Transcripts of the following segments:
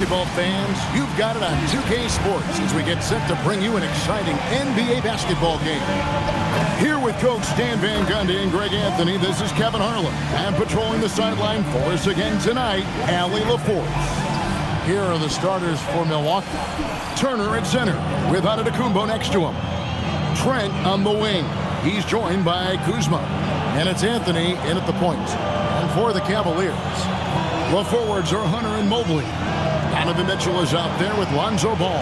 Basketball fans, you've got it on 2K Sports as we get set to bring you an exciting NBA basketball game. Here with Coach Stan Van Gundy and Greg Anthony, this is Kevin Harlan. And patrolling the sideline for us again tonight, Allie LaForce. Here are the starters for Milwaukee. Turner at center with Antetokounmpo next to him. Trent on the wing. He's joined by Kuzma. And it's Anthony in at the point. And for the Cavaliers, the forwards are Hunter and Mobley. Donovan Mitchell is out there with Lonzo Ball.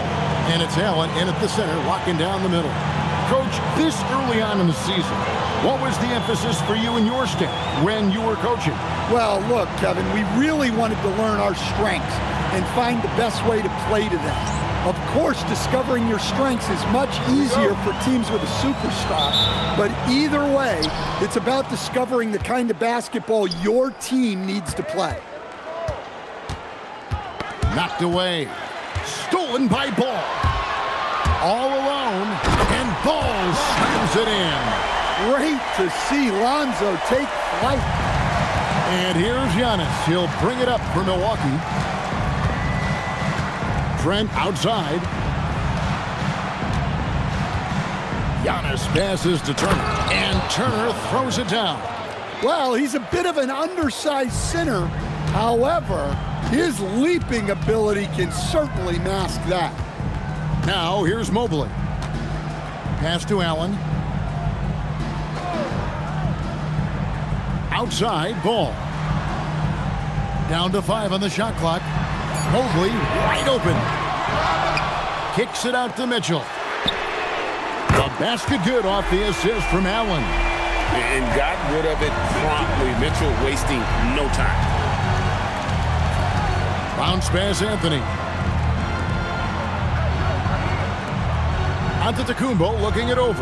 And it's Allen in at the center, locking down the middle. Coach, this early on in the season, what was the emphasis for you and your staff when you were coaching? Well, look, Kevin, we really wanted to learn our strengths and find the best way to play to them. Of course, discovering your strengths is much easier for teams with a superstar. But either way, it's about discovering the kind of basketball your team needs to play. Knocked away. Stolen by Ball. All alone. And Ball slams it in. Great to see Lonzo take flight. And here's Giannis. He'll bring it up for Milwaukee. Trent outside. Giannis passes to Turner. And Turner throws it down. Well, he's a bit of an undersized center. However, his leaping ability can certainly mask that. Now, here's Mobley. Pass to Allen. Outside, Ball. Down to 5 on the shot clock. Mobley wide open. Kicks it out to Mitchell. The basket good off the assist from Allen. And got rid of it promptly. Mitchell wasting no time. Bounce pass, Anthony. Antetokounmpo looking it over.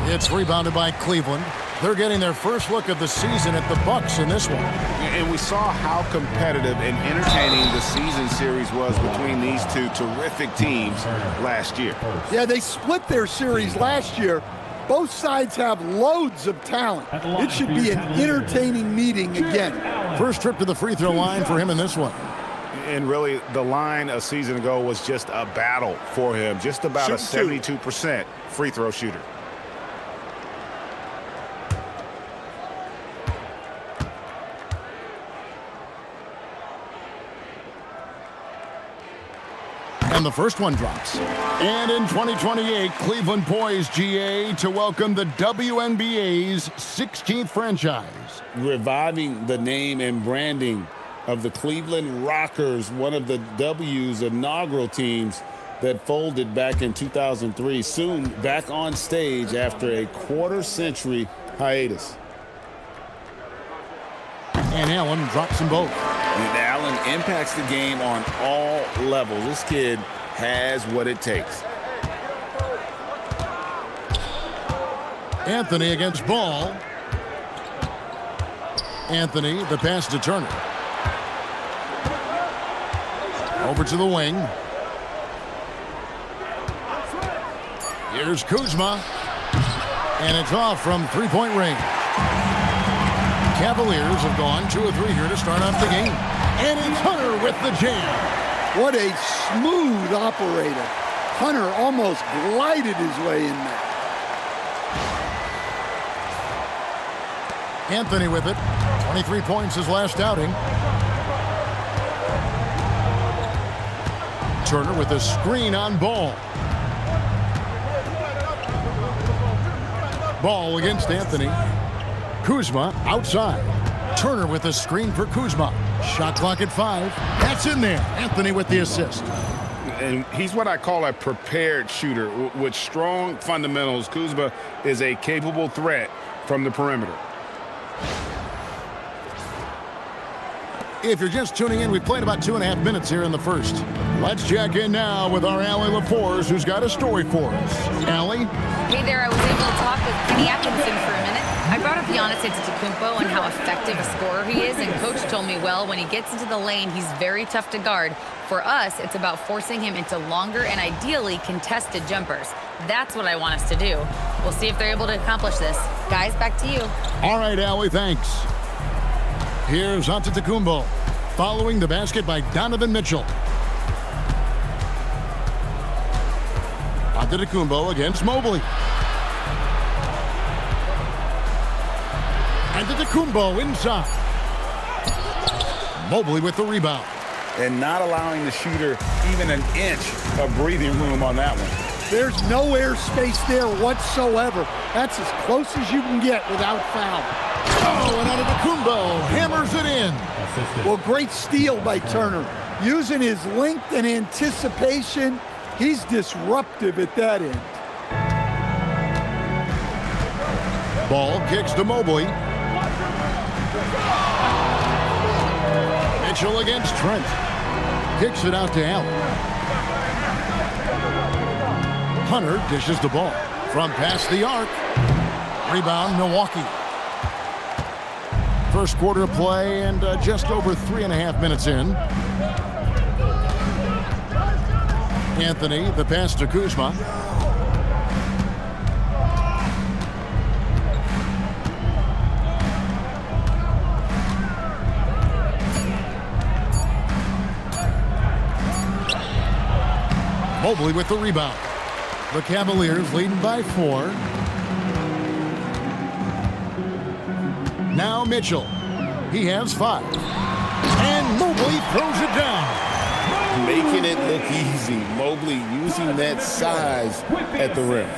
It's rebounded by Cleveland. They're getting their first look of the season at the Bucks in this one. And we saw how competitive and entertaining the season series was between these two terrific teams last year. Yeah, they split their series last year. Both sides have loads of talent. It should be an entertaining meeting again. First trip to the free throw line for him in this one. And really, the line a season ago was just a battle for him. Just about a 72% free throw shooter. And the first one drops. And in 2028, Cleveland poised, GA, to welcome the WNBA's 16th franchise. Reviving the name and branding of the Cleveland Rockers, one of the W's inaugural teams that folded back in 2003, soon back on stage after a quarter-century hiatus. And Allen drops them both. And Allen impacts the game on all levels. This kid has what it takes. Anthony against Ball. Anthony, the pass to Turner. Over to the wing. Here's Kuzma. And it's off from three-point range. Cavaliers have gone 2 of 3 here to start off the game. And it's Hunter with the jam. What a smooth operator. Hunter almost glided his way in there. Anthony with it. 23 points his last outing. Turner with a screen on Ball. Ball against Anthony. Kuzma outside. Turner with a screen for Kuzma. Shot clock at 5. That's in there. Anthony with the assist. And he's what I call a prepared shooter with strong fundamentals. Kuzma is a capable threat from the perimeter. If you're just tuning in, we played about 2.5 minutes here in the first. Let's check in now with our Allie LaForce, who's got a story for us. Allie? Hey there, I was able to talk with Kenny Atkinson for a minute. I brought up Giannis Antetokounmpo and how effective a scorer he is, and Coach told me, well, when he gets into the lane, he's very tough to guard. For us, it's about forcing him into longer and ideally contested jumpers. That's what I want us to do. We'll see if they're able to accomplish this. Guys, back to you. All right, Allie, thanks. Here's Antetokounmpo, following the basket by Donovan Mitchell. Antetokounmpo against Mobley. Antetokounmpo inside. Mobley with the rebound. And not allowing the shooter even an inch of breathing room on that one. There's no air space there whatsoever. That's as close as you can get without foul. Oh, and Antetokounmpo hammers it in. Well, great steal by Turner. Using his length and anticipation, he's disruptive at that end. Ball kicks to Mobley. Mitchell against Trent. Kicks it out to Allen. Hunter dishes the ball from past the arc. Rebound, Milwaukee. First quarter play and just over 3.5 minutes in. Anthony, the pass to Kuzma. Mobley with the rebound. The Cavaliers leading by 4. Now Mitchell. He has 5. And Mobley throws it down. Making it look easy. Mobley using that size at the rim.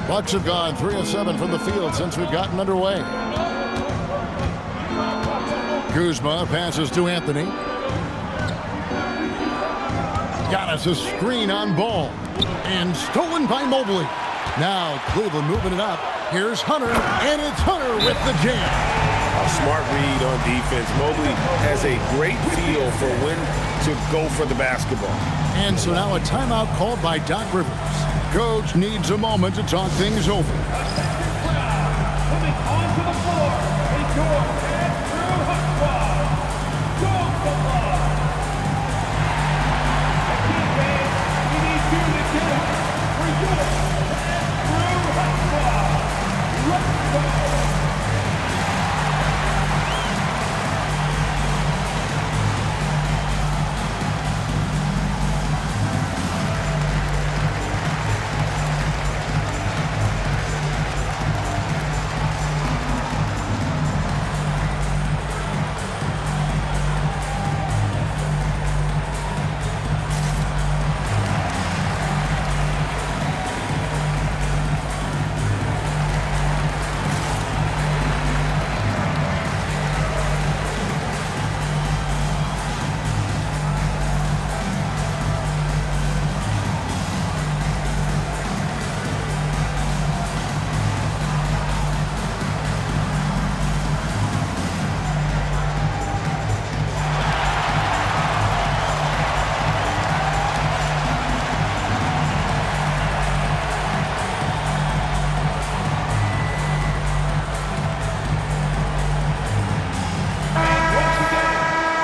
Bucks have gone 3 of 7 from the field since we've gotten underway. Kuzma passes to Anthony. Giannis a screen on Ball. And stolen by Mobley. Now Cleveland moving it up. Here's Hunter, and it's Hunter with the jam. A smart read on defense. Mobley has a great feel for when to go for the basketball. And so now a timeout called by Doc Rivers. Coach needs a moment to talk things over. Coming onto the floor, Andrew Huckabee. We need you to get up for you. Andrew Huckabee. Let's go.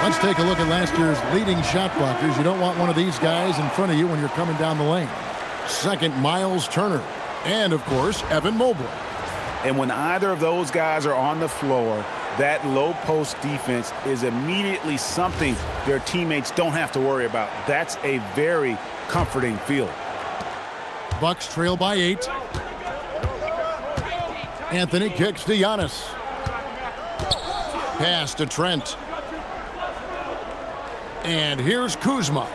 Let's take a look at last year's leading shot blockers. You don't want one of these guys in front of you when you're coming down the lane. Second, Miles Turner. And, of course, Evan Mobley. And when either of those guys are on the floor, that low post defense is immediately something their teammates don't have to worry about. That's a very comforting feeling. Bucks trail by 8. Anthony kicks to Giannis. Pass to Trent. And here's Kuzma.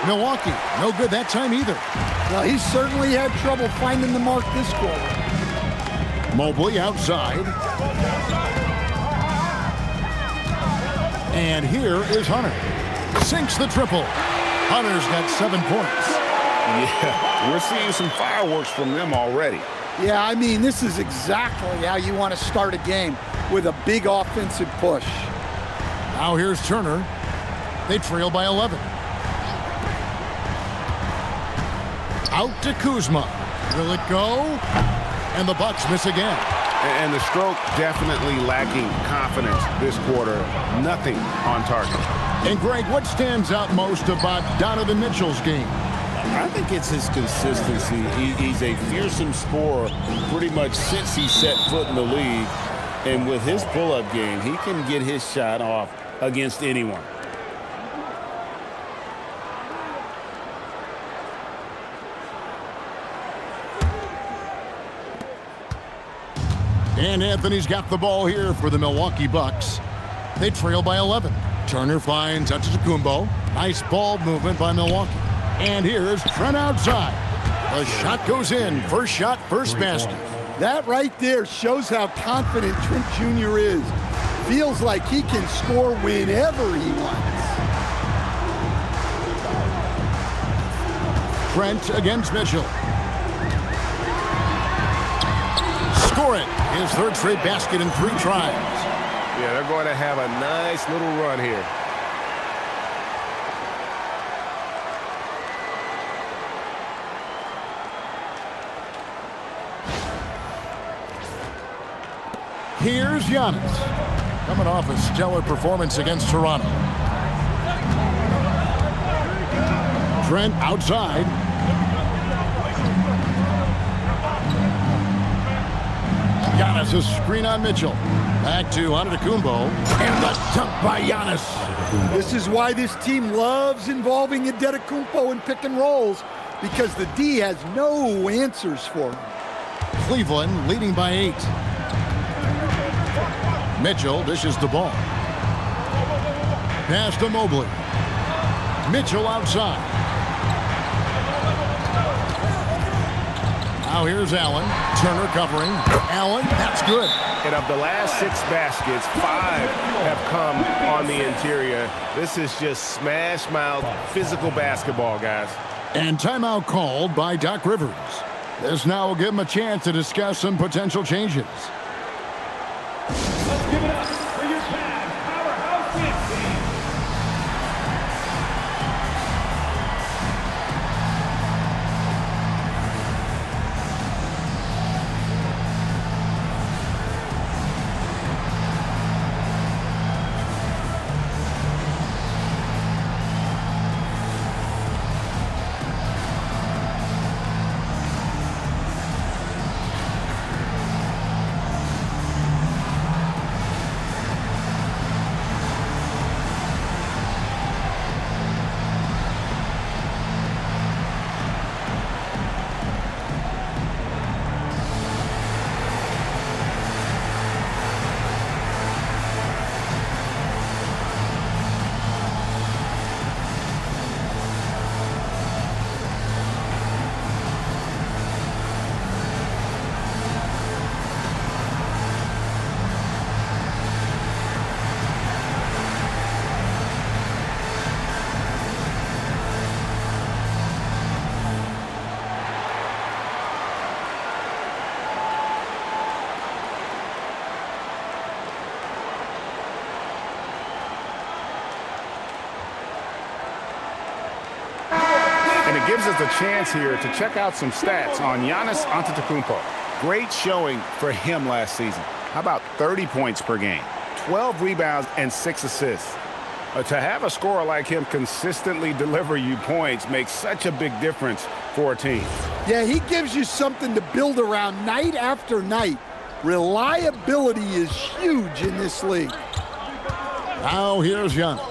Milwaukee, no good that time either. Well, he certainly had trouble finding the mark this quarter. Mobley outside. And here is Hunter. Sinks the triple. Hunter's got 7 points. Yeah, we're seeing some fireworks from them already. Yeah, I mean, this is exactly how you want to start a game, with a big offensive push. Now here's Turner. They trail by 11. Out to Kuzma. Will it go? And the Bucks miss again. And the stroke definitely lacking confidence this quarter. Nothing on target. And Greg, what stands out most about Donovan Mitchell's game? I think it's his consistency. He's a fearsome scorer pretty much since he set foot in the league. And with his pull-up game, he can get his shot off against anyone. And Anthony's got the ball here for the Milwaukee Bucks. They trail by 11. Turner finds Antetokounmpo. Nice ball movement by Milwaukee. And here's Trent outside. The shot goes in. First shot, first basket. That right there shows how confident Trent Jr. is. Feels like he can score whenever he wants. Trent against Mitchell. Score it. His third straight basket in 3 tries. Yeah, they're going to have a nice little run here. Here's Giannis. Coming off a stellar performance against Toronto. Trent outside. Giannis a screen on Mitchell. Back to Antetokounmpo. And the dunk by Giannis. This is why this team loves involving Antetokounmpo in pick and rolls, because the D has no answers for him. Cleveland leading by 8. Mitchell dishes the ball. Pass to Mobley. Mitchell outside. Now here's Allen. Turner covering. Allen, that's good. And of the last 6 baskets, 5 have come on the interior. This is just smash-mouth physical basketball, guys. And timeout called by Doc Rivers. This now will give him a chance to discuss some potential changes. Let's give it up for your powerhouse team. And it gives us a chance here to check out some stats on Giannis Antetokounmpo. Great showing for him last season. How about 30 points per game, 12 rebounds, and 6 assists? To have a scorer like him consistently deliver you points makes such a big difference for a team. Yeah, he gives you something to build around night after night. Reliability is huge in this league. Now here's Giannis.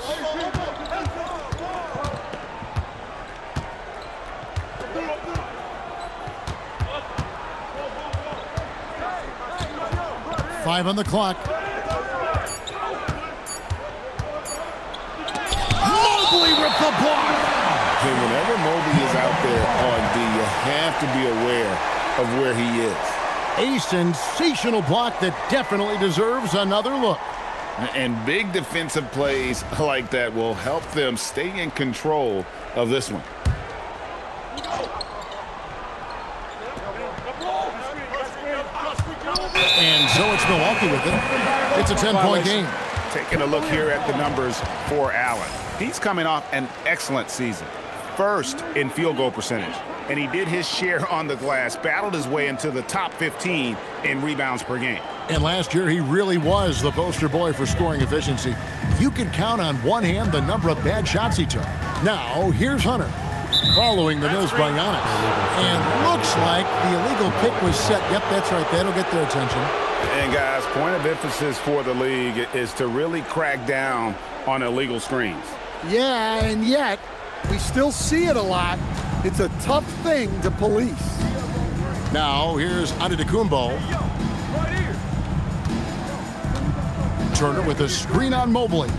Five on the clock. Mobley with the block. And whenever Mobley is out there on D, you have to be aware of where he is. A sensational block that definitely deserves another look. And big defensive plays like that will help them stay in control of this one. And so it's Milwaukee with it. It's a 10-point game. Taking a look here at the numbers for Allen. He's coming off an excellent season. first in field goal percentage. And he did his share on the glass, battled his way into the top 15 in rebounds per game. And last year, he really was the poster boy for scoring efficiency. You can count on one hand the number of bad shots he took. Now, here's Hunter, following the miss by Giannis. And looks like the illegal kick was set. Yep, that's right. That'll get their attention. And, guys, point of emphasis for the league is to really crack down on illegal screens. Yeah, and yet we still see it a lot. It's a tough thing to police. Now, here's Antetokounmpo. Turner with a screen on Mobley.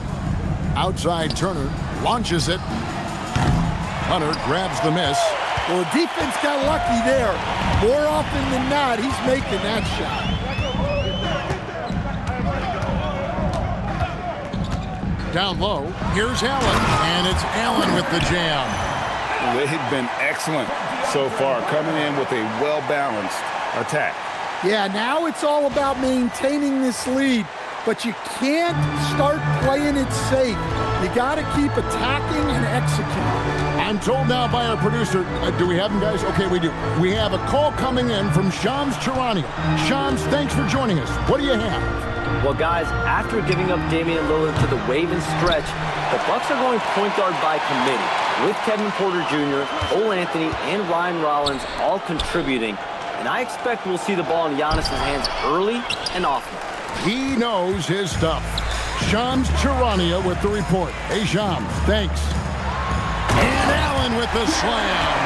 Outside Turner launches it. Hunter grabs the miss. Well, the defense got lucky there. More often than not, he's making that shot. Down low, here's Allen, and it's Allen with the jam. They've been excellent so far, coming in with a well-balanced attack. Yeah, now it's all about maintaining this lead, but you can't start playing it safe. You got to keep attacking and executing. I'm told now by our producer, do we have him, guys? Okay, we do. We have a call coming in from Shams Charania. Shams, thanks for joining us. What do you have? Well, guys, after giving up Damian Lillard to the wave and stretch, the Bucks are going point guard by committee, with Kevin Porter Jr., Cole Anthony, and Ryan Rollins all contributing. And I expect we'll see the ball in Giannis' hands early and often. He knows his stuff. Shams Charania with the report. Hey, Shams, thanks. And Allen with the slam.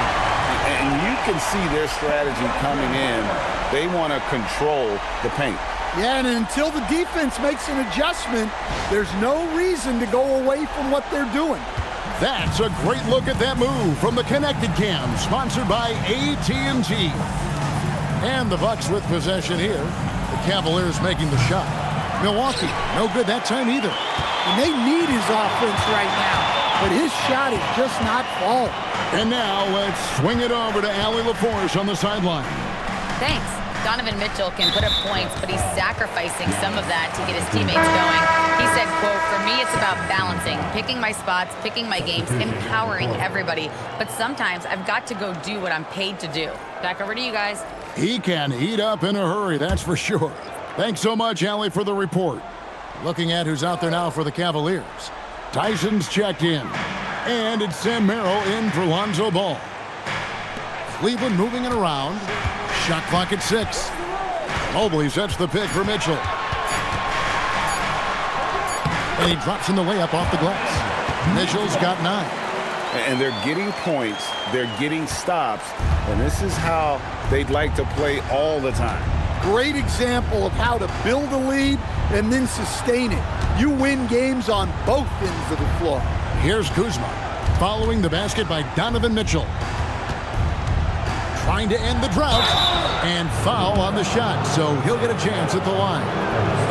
And you can see their strategy coming in. They want to control the paint. Yeah, and until the defense makes an adjustment, there's no reason to go away from what they're doing. That's a great look at that move from the Connected Cam, sponsored by AT&T. And the Bucks with possession here. The Cavaliers making the shot. Milwaukee, no good that time either. And they need his offense right now, but his shot is just not falling. And now let's swing it over to Allie LaForce on the sideline. Thanks. Donovan Mitchell can put up points, but he's sacrificing some of that to get his teammates going. He said, quote, "For me, it's about balancing, picking my spots, picking my games, empowering everybody. But sometimes I've got to go do what I'm paid to do." Back over to you guys. He can heat up in a hurry, that's for sure. Thanks so much, Allie, for the report. Looking at who's out there now for the Cavaliers. Tyson's checked in. And it's Sam Merrill in for Lonzo Ball. Cleveland moving it around. Shot clock at 6. Mobley sets the pick for Mitchell. And he drops in the layup off the glass. Mitchell's got 9. And they're getting points, they're getting stops, and this is how they'd like to play all the time. Great example of how to build a lead and then sustain it. You win games on both ends of the floor. Here's Kuzma, following the basket by Donovan Mitchell. Trying to end the drought, and foul on the shot, so he'll get a chance at the line.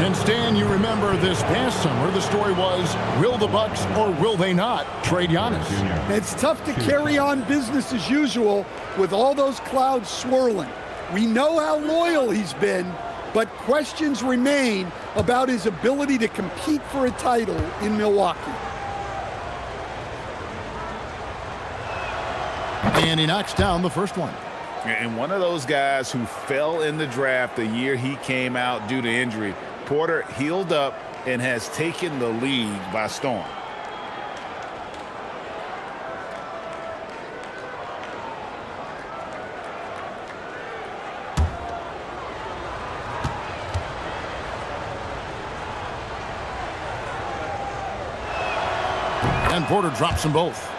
And Stan, you remember this past summer, the story was, will the Bucks or will they not trade Giannis? It's tough to carry on business as usual with all those clouds swirling. We know how loyal he's been, but questions remain about his ability to compete for a title in Milwaukee. And he knocks down the first one. And one of those guys who fell in the draft the year he came out due to injury. Porter healed up and has taken the league by storm. And Porter drops them both.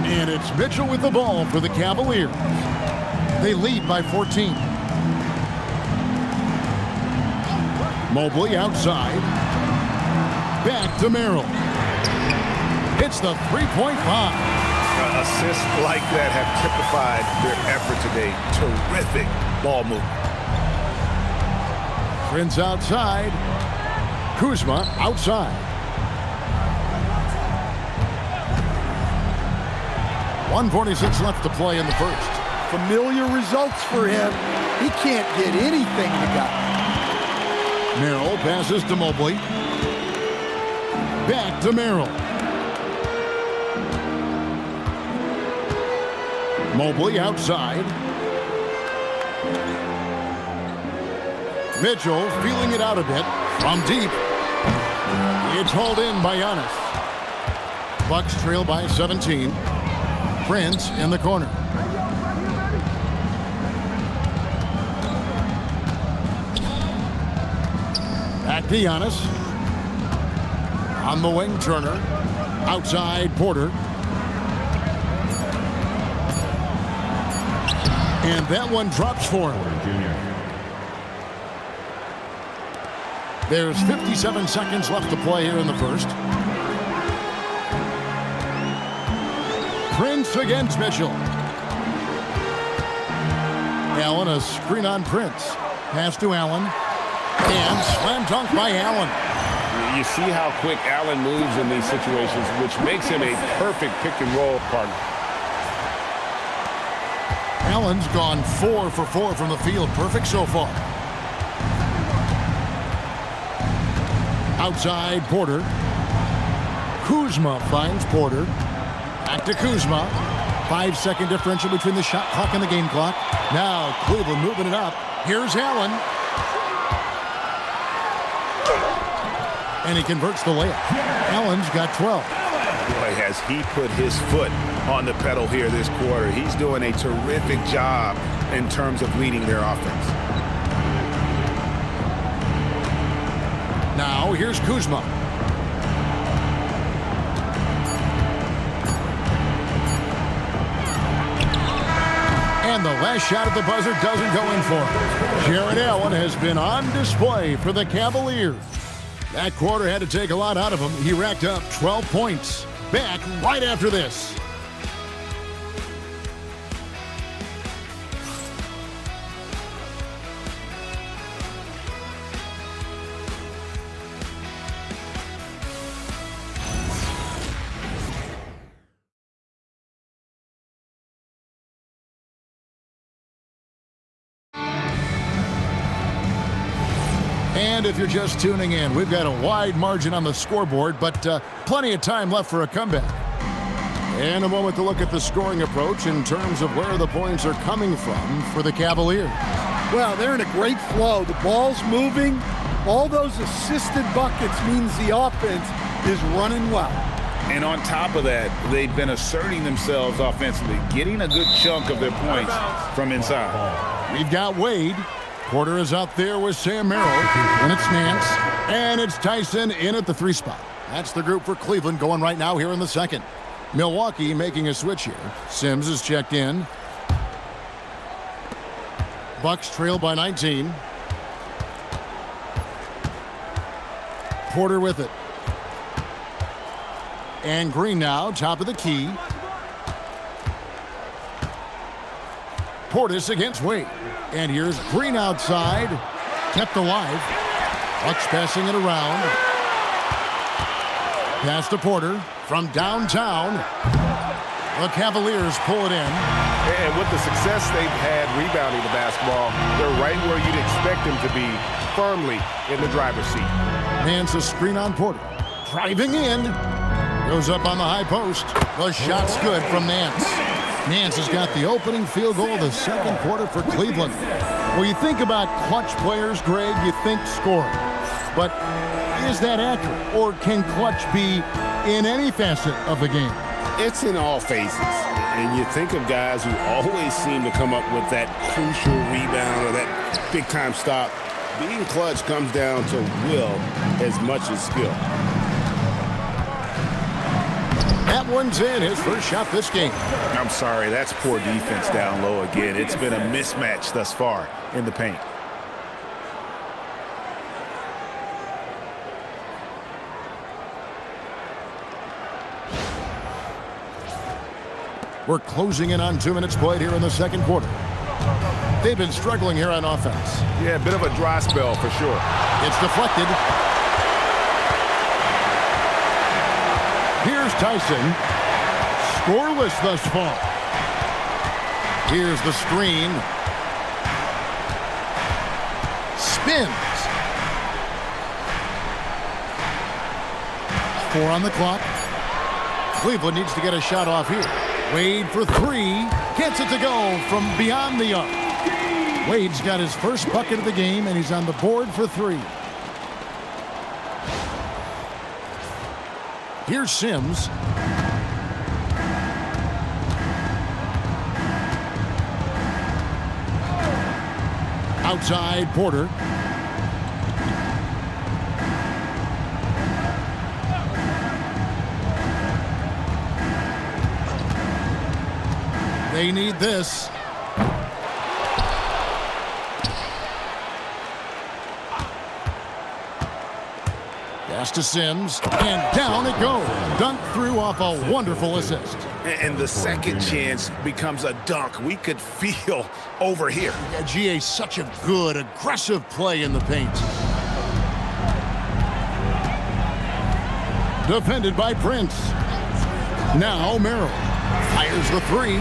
And it's Mitchell with the ball for the Cavaliers. They lead by 14. Mobley outside. Back to Merrill. Hits the three-point bomb. Assists like that have typified their effort today. Terrific ball movement. Prince outside. Kuzma outside. 1:46 left to play in the first. Familiar results for him. He can't get anything together. Merrill passes to Mobley. Back to Merrill. Mobley outside. Mitchell feeling it out a bit from deep. It's hauled in by Giannis. Bucks trail by 17. Prince in the corner. Back to Giannis. On the wing, Turner. Outside, Porter. And that one drops for him. There's 57 seconds left to play here in the first. Prince against Mitchell. Allen, a screen on Prince. Pass to Allen. And slam dunk by Allen. You see how quick Allen moves in these situations, which makes him a perfect pick-and-roll partner. Allen's gone 4 for 4 from the field. Perfect so far. Outside, Porter. Kuzma finds Porter. Back to Kuzma. 5-second differential between the shot clock and the game clock. Now Cleveland moving it up. Here's Allen. And he converts the layup. Allen's got 12. Boy, has he put his foot on the pedal here this quarter. He's doing a terrific job in terms of leading their offense. Now here's Kuzma. And the last shot at the buzzer doesn't go in for him. Jared Allen has been on display for the Cavaliers. That quarter had to take a lot out of him. He racked up 12 points. Back right after this. And if you're just tuning in, we've got a wide margin on the scoreboard, but plenty of time left for a comeback. And a moment to look at the scoring approach in terms of where the points are coming from for the Cavaliers. Well, they're in a great flow. The ball's moving. All those assisted buckets means the offense is running well. And on top of that, they've been asserting themselves offensively, getting a good chunk of their points from inside. We've got Wade. Porter is out there with Sam Merrill. And it's Nance. And it's Tyson in at the 3 spot. That's the group for Cleveland going right now here in the second. Milwaukee making a switch here. Sims is checked in. Bucks trail by 19. Porter with it. And Green now, top of the key. Portis against Wade. And here's Green outside. Kept alive. Bucks passing it around. Pass to Porter from downtown. The Cavaliers pull it in. And with the success they've had rebounding the basketball, they're right where you'd expect them to be, firmly in the driver's seat. Nance a screen on Porter. Driving in. Goes up on the high post. The shot's good from Nance. Nance has got the opening field goal of the second quarter for Cleveland. When you think about clutch players, Greg, you think scoring. But is that accurate? Or can clutch be in any facet of the game? It's in all phases. And you think of guys who always seem to come up with that crucial rebound or that big-time stop. Being clutch comes down to will as much as skill. That one's in, his first shot this game. I'm sorry, that's poor defense down low again. It's been a mismatch thus far in the paint. We're closing in on 2 minutes played here in the second quarter. They've been struggling here on offense. Yeah, a bit of a dry spell for sure. It's deflected. Here's Tyson. Scoreless thus far. Here's the screen. Spins. 4 on the clock. Cleveland needs to get a shot off here. Wade for three. Gets it to go from beyond the arc. Wade's got his first bucket of the game, and he's on the board for three. Here's Sims. Outside, Porter. They need this. Pass to Sims, and down it goes. Dunk through off a wonderful assist. And the second chance becomes a dunk. We could feel over here. Yeah, GA, such a good, aggressive play in the paint. Defended by Prince. Now Merrill fires the three.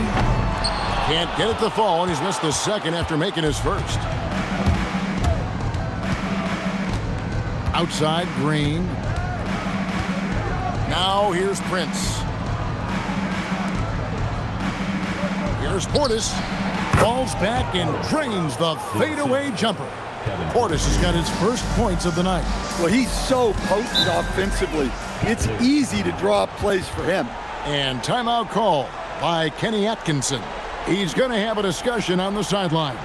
Can't get it to fall, and he's missed the second after making his first. Outside, Green. Now here's Prince. Here's Portis. Falls back and drains the fadeaway jumper. Portis has got his first points of the night. Well, he's so potent offensively. It's easy to draw up plays for him. And timeout call by Kenny Atkinson. He's going to have a discussion on the sideline.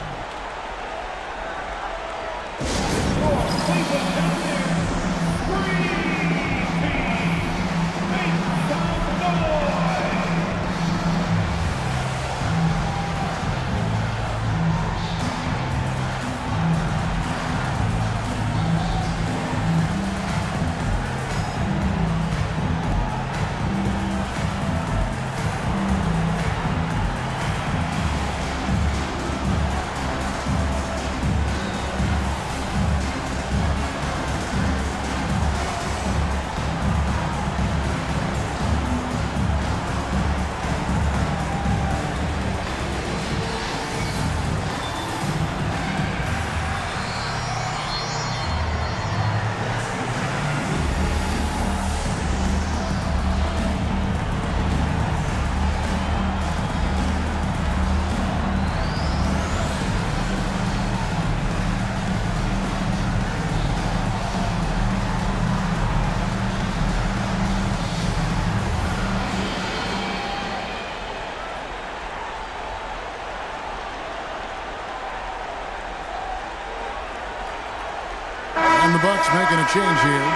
And the Bucks making a change here.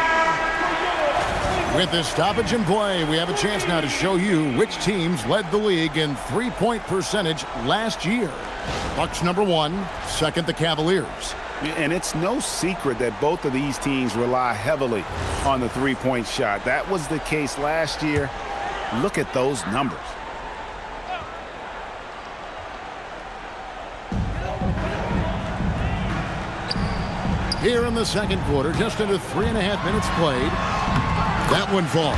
With this stoppage in play, we have a chance now to show you which teams led the league in three-point percentage last year. Bucks number 1, second the Cavaliers. And it's no secret that both of these teams rely heavily on the three-point shot. That was the case last year. Look at those numbers. Here in the second quarter, just under 3.5 minutes played. That one falls.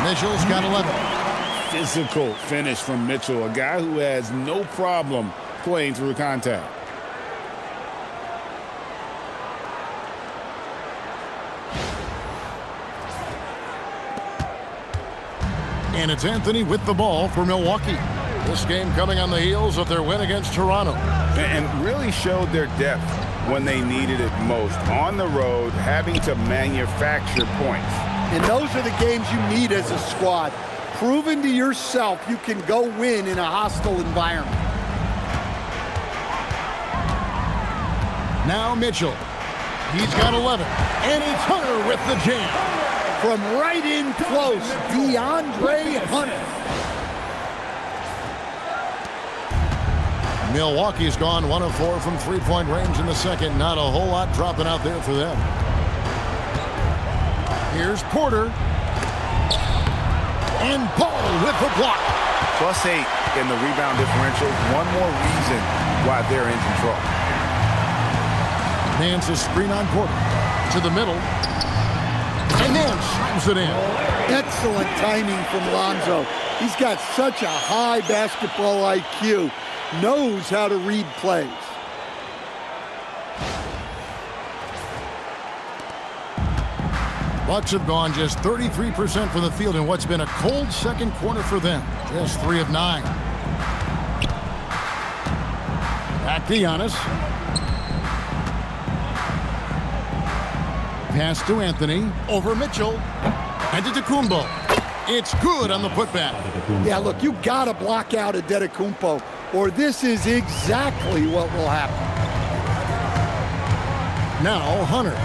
Mitchell's got 11. Physical finish from Mitchell, a guy who has no problem playing through contact. And it's Anthony with the ball for Milwaukee. This game coming on the heels of their win against Toronto. And really showed their depth when they needed it most. On the road, having to manufacture points. And those are the games you need as a squad. Proving to yourself you can go win in a hostile environment. Now Mitchell. He's got 11. And it's Hunter with the jam. From right in close, DeAndre Hunter. Milwaukee's gone 1 of 4 from three-point range in the second. Not a whole lot dropping out there for them. Here's Porter. And Paul with the block. +8 in the rebound differential. One more reason why they're in control. Hands a screen on Porter. To the middle. And then slams it in. Excellent timing from Lonzo. He's got such a high basketball IQ. Knows how to read plays. Bucks have gone just 33% from the field in what's been a cold second quarter for them. Just 3 of 9. Back to Giannis. Pass to Anthony. Over Mitchell. Antetokounmpo. It's good on the putback. Yeah, look, you got to block out Antetokounmpo, or this is exactly what will happen. Now Hunter.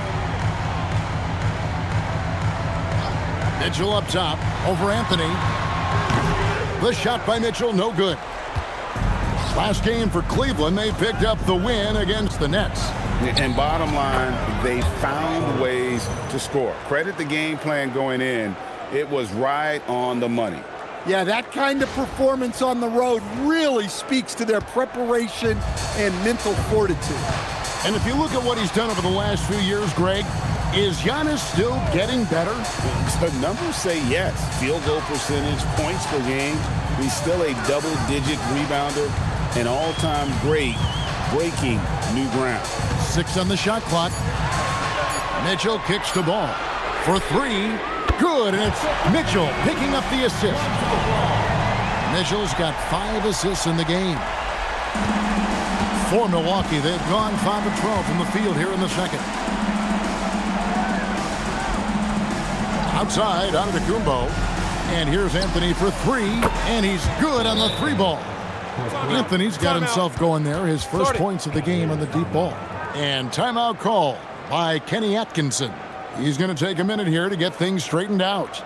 Mitchell up top. Over Anthony. The shot by Mitchell, no good. Last game for Cleveland, they picked up the win against the Nets. And bottom line, they found ways to score. Credit the game plan going in. It was right on the money. Yeah, that kind of performance on the road really speaks to their preparation and mental fortitude. And if you look at what he's done over the last few years, Greg, is Giannis still getting better? The numbers say yes. Field goal percentage, points per game. He's still a double-digit rebounder, an all-time great, breaking new ground. 6 on the shot clock. Mitchell kicks the ball for 3. Good, and it's Mitchell picking up the assist. Mitchell's got 5 assists in the game. For Milwaukee, they've gone 5 of 12 from the field here in the second. Outside, Antetokounmpo. And here's Anthony for 3, and he's good on the 3 ball. Anthony's got himself going there, his first points of the game on the deep ball. And timeout call by Kenny Atkinson. He's going to take a minute here to get things straightened out.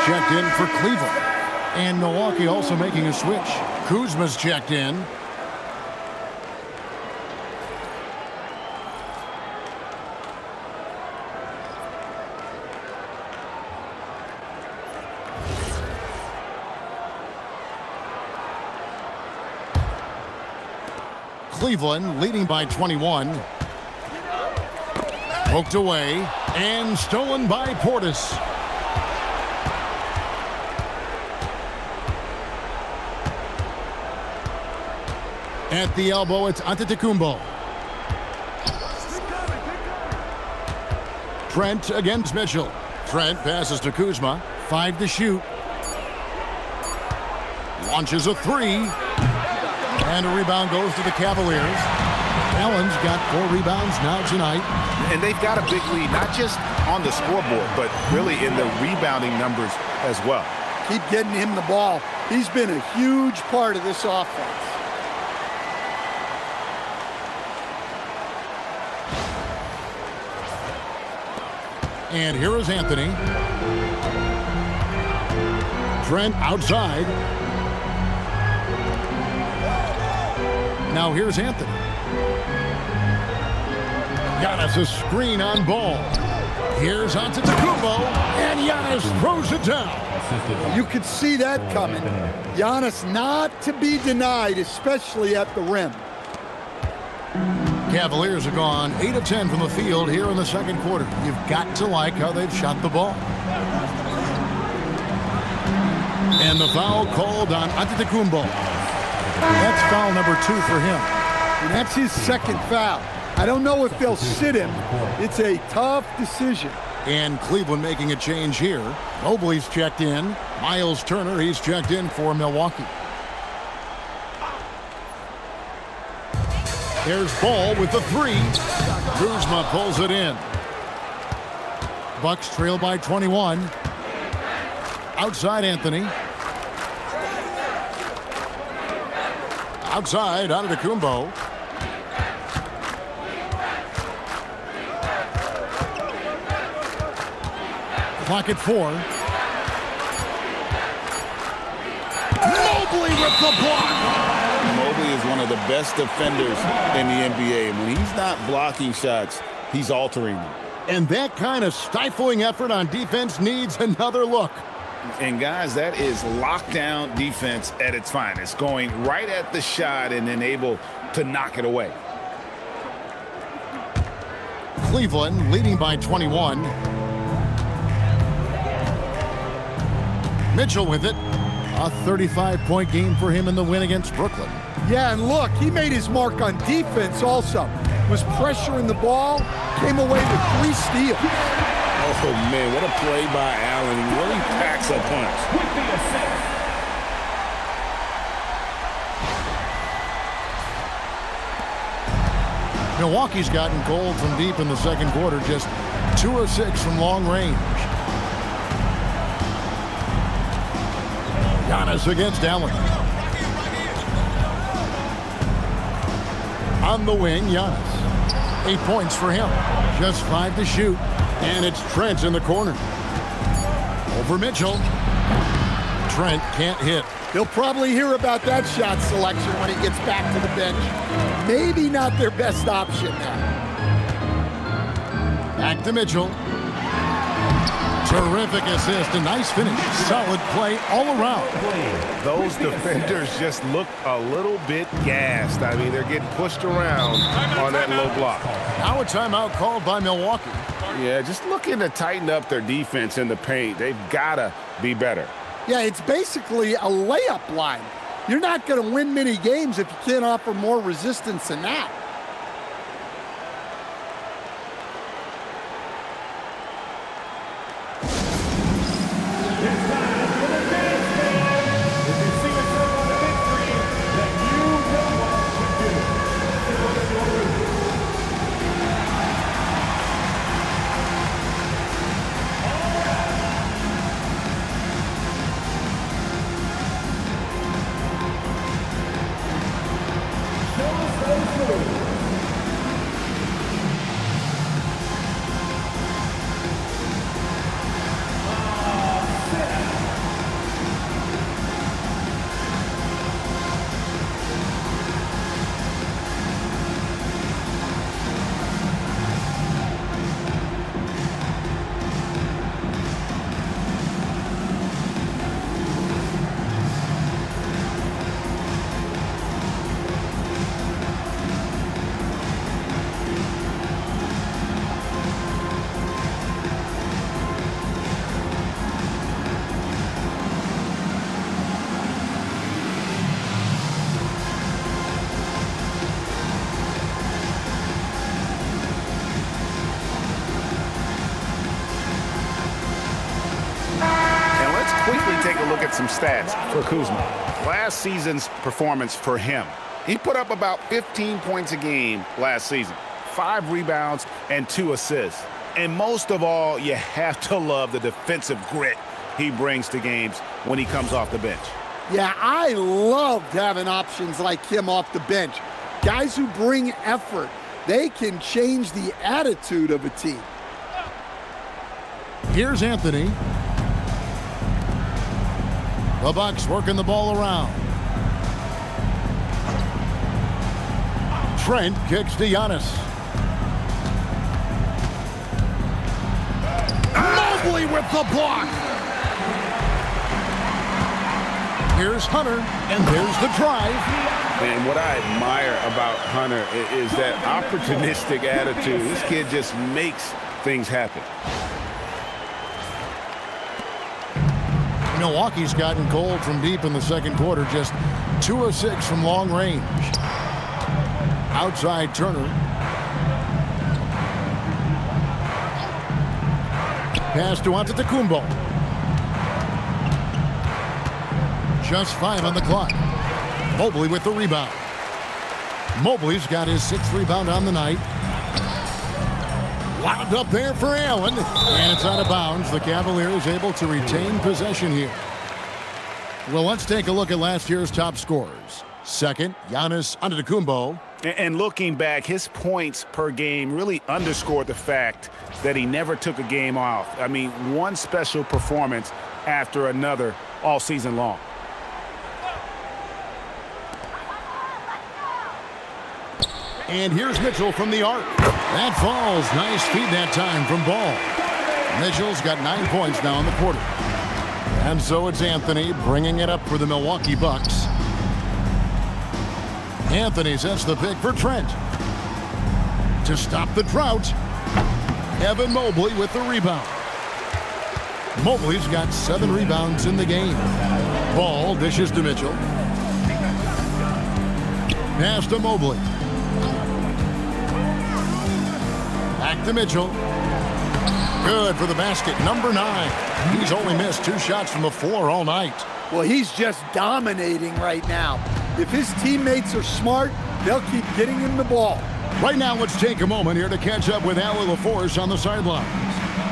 Checked in for Cleveland. And Milwaukee also making a switch. Kuzma's checked in. Cleveland leading by 21. Poked away and stolen by Portis. At the elbow, it's Antetokounmpo. Trent against Mitchell. Trent passes to Kuzma. 5 to shoot. Launches a 3. And a rebound goes to the Cavaliers. Allen's got 4 rebounds now tonight. And they've got a big lead, not just on the scoreboard, but really in the rebounding numbers as well. Keep getting him the ball. He's been a huge part of this offense. And here is Anthony. Trent outside. Now here's Anthony. Giannis a screen on ball. Here's Antetokounmpo, and Giannis throws it down. You could see that coming. Giannis not to be denied, especially at the rim. Cavaliers have gone 8 of 10 from the field here in the second quarter. You've got to like how they've shot the ball. And the foul called on Antetokounmpo. That's foul number 2 for him. And that's his second foul. I don't know if they'll sit him. It's a tough decision. And Cleveland making a change here. Mobley's checked in. Miles Turner, he's checked in for Milwaukee. There's Ball with the 3. Kuzma pulls it in. Bucks trail by 21. Outside Anthony. Outside Antetokounmpo. Clock at 4. Mobley with the block. Mobley is one of the best defenders in the NBA. And when he's not blocking shots, he's altering them. And that kind of stifling effort on defense needs another look. And guys, that is lockdown defense at its finest, going right at the shot and then able to knock it away. Cleveland leading by 21. Mitchell with it. A 35-point game for him in the win against Brooklyn. Yeah, and look, he made his mark on defense also. Was pressuring the ball, came away with 3 steals. Oh, man, what a play by Allen. He really packs a punch. Milwaukee's gotten cold from deep in the second quarter, just 2 of 6 from long range. Giannis against Allen. On the wing, Giannis. 8 points for him. Just 5 to shoot. And it's Trent in the corner. Over Mitchell. Trent can't hit. He'll probably hear about that shot selection when he gets back to the bench. Maybe not their best option now. Back to Mitchell. Terrific assist, a nice finish. Solid play all around. Those defenders just look a little bit gassed. I mean, they're getting pushed around on that low block. Now a timeout called by Milwaukee. Yeah, just looking to tighten up their defense in the paint. They've got to be better. Yeah, it's basically a layup line. You're not going to win many games if you can't offer more resistance than that. Take a look at some stats for Kuzma. Last season's performance for him. He put up about 15 points a game last season, 5 rebounds and 2 assists. And most of all, you have to love the defensive grit he brings to games when he comes off the bench. Yeah, I loved having options like him off the bench. Guys who bring effort. They can change the attitude of a team. Here's Anthony. The Bucks working the ball around. Trent kicks to Giannis. Mobley with the block. Here's Hunter, and there's the drive. And what I admire about Hunter is that opportunistic attitude. This kid just makes things happen. Milwaukee's gotten cold from deep in the second quarter, just 2 of 6 from long range. Outside Turner. Pass to Antetokounmpo. Just 5 on the clock. Mobley with the rebound. Mobley's got his 6th rebound on the night. Wound up there for Allen, and it's out of bounds. The Cavaliers able to retain possession here. Well, let's take a look at last year's top scorers. Second, Giannis Antetokounmpo. And looking back, his points per game really underscored the fact that he never took a game off. I mean, one special performance after another all season long. And here's Mitchell from the arc. That falls. Nice feed that time from Ball. Mitchell's got 9 points now in the quarter. And so it's Anthony bringing it up for the Milwaukee Bucks. Anthony sets the pick for Trent. To stop the drought, Evan Mobley with the rebound. Mobley's got 7 rebounds in the game. Ball dishes to Mitchell. Pass to Mobley. Back to Mitchell. Good for the basket, number 9. He's only missed 2 shots from the floor all night. Well, he's just dominating right now. If his teammates are smart, they'll keep getting him the ball. Right now, let's take a moment here to catch up with Allie LaForce on the sidelines.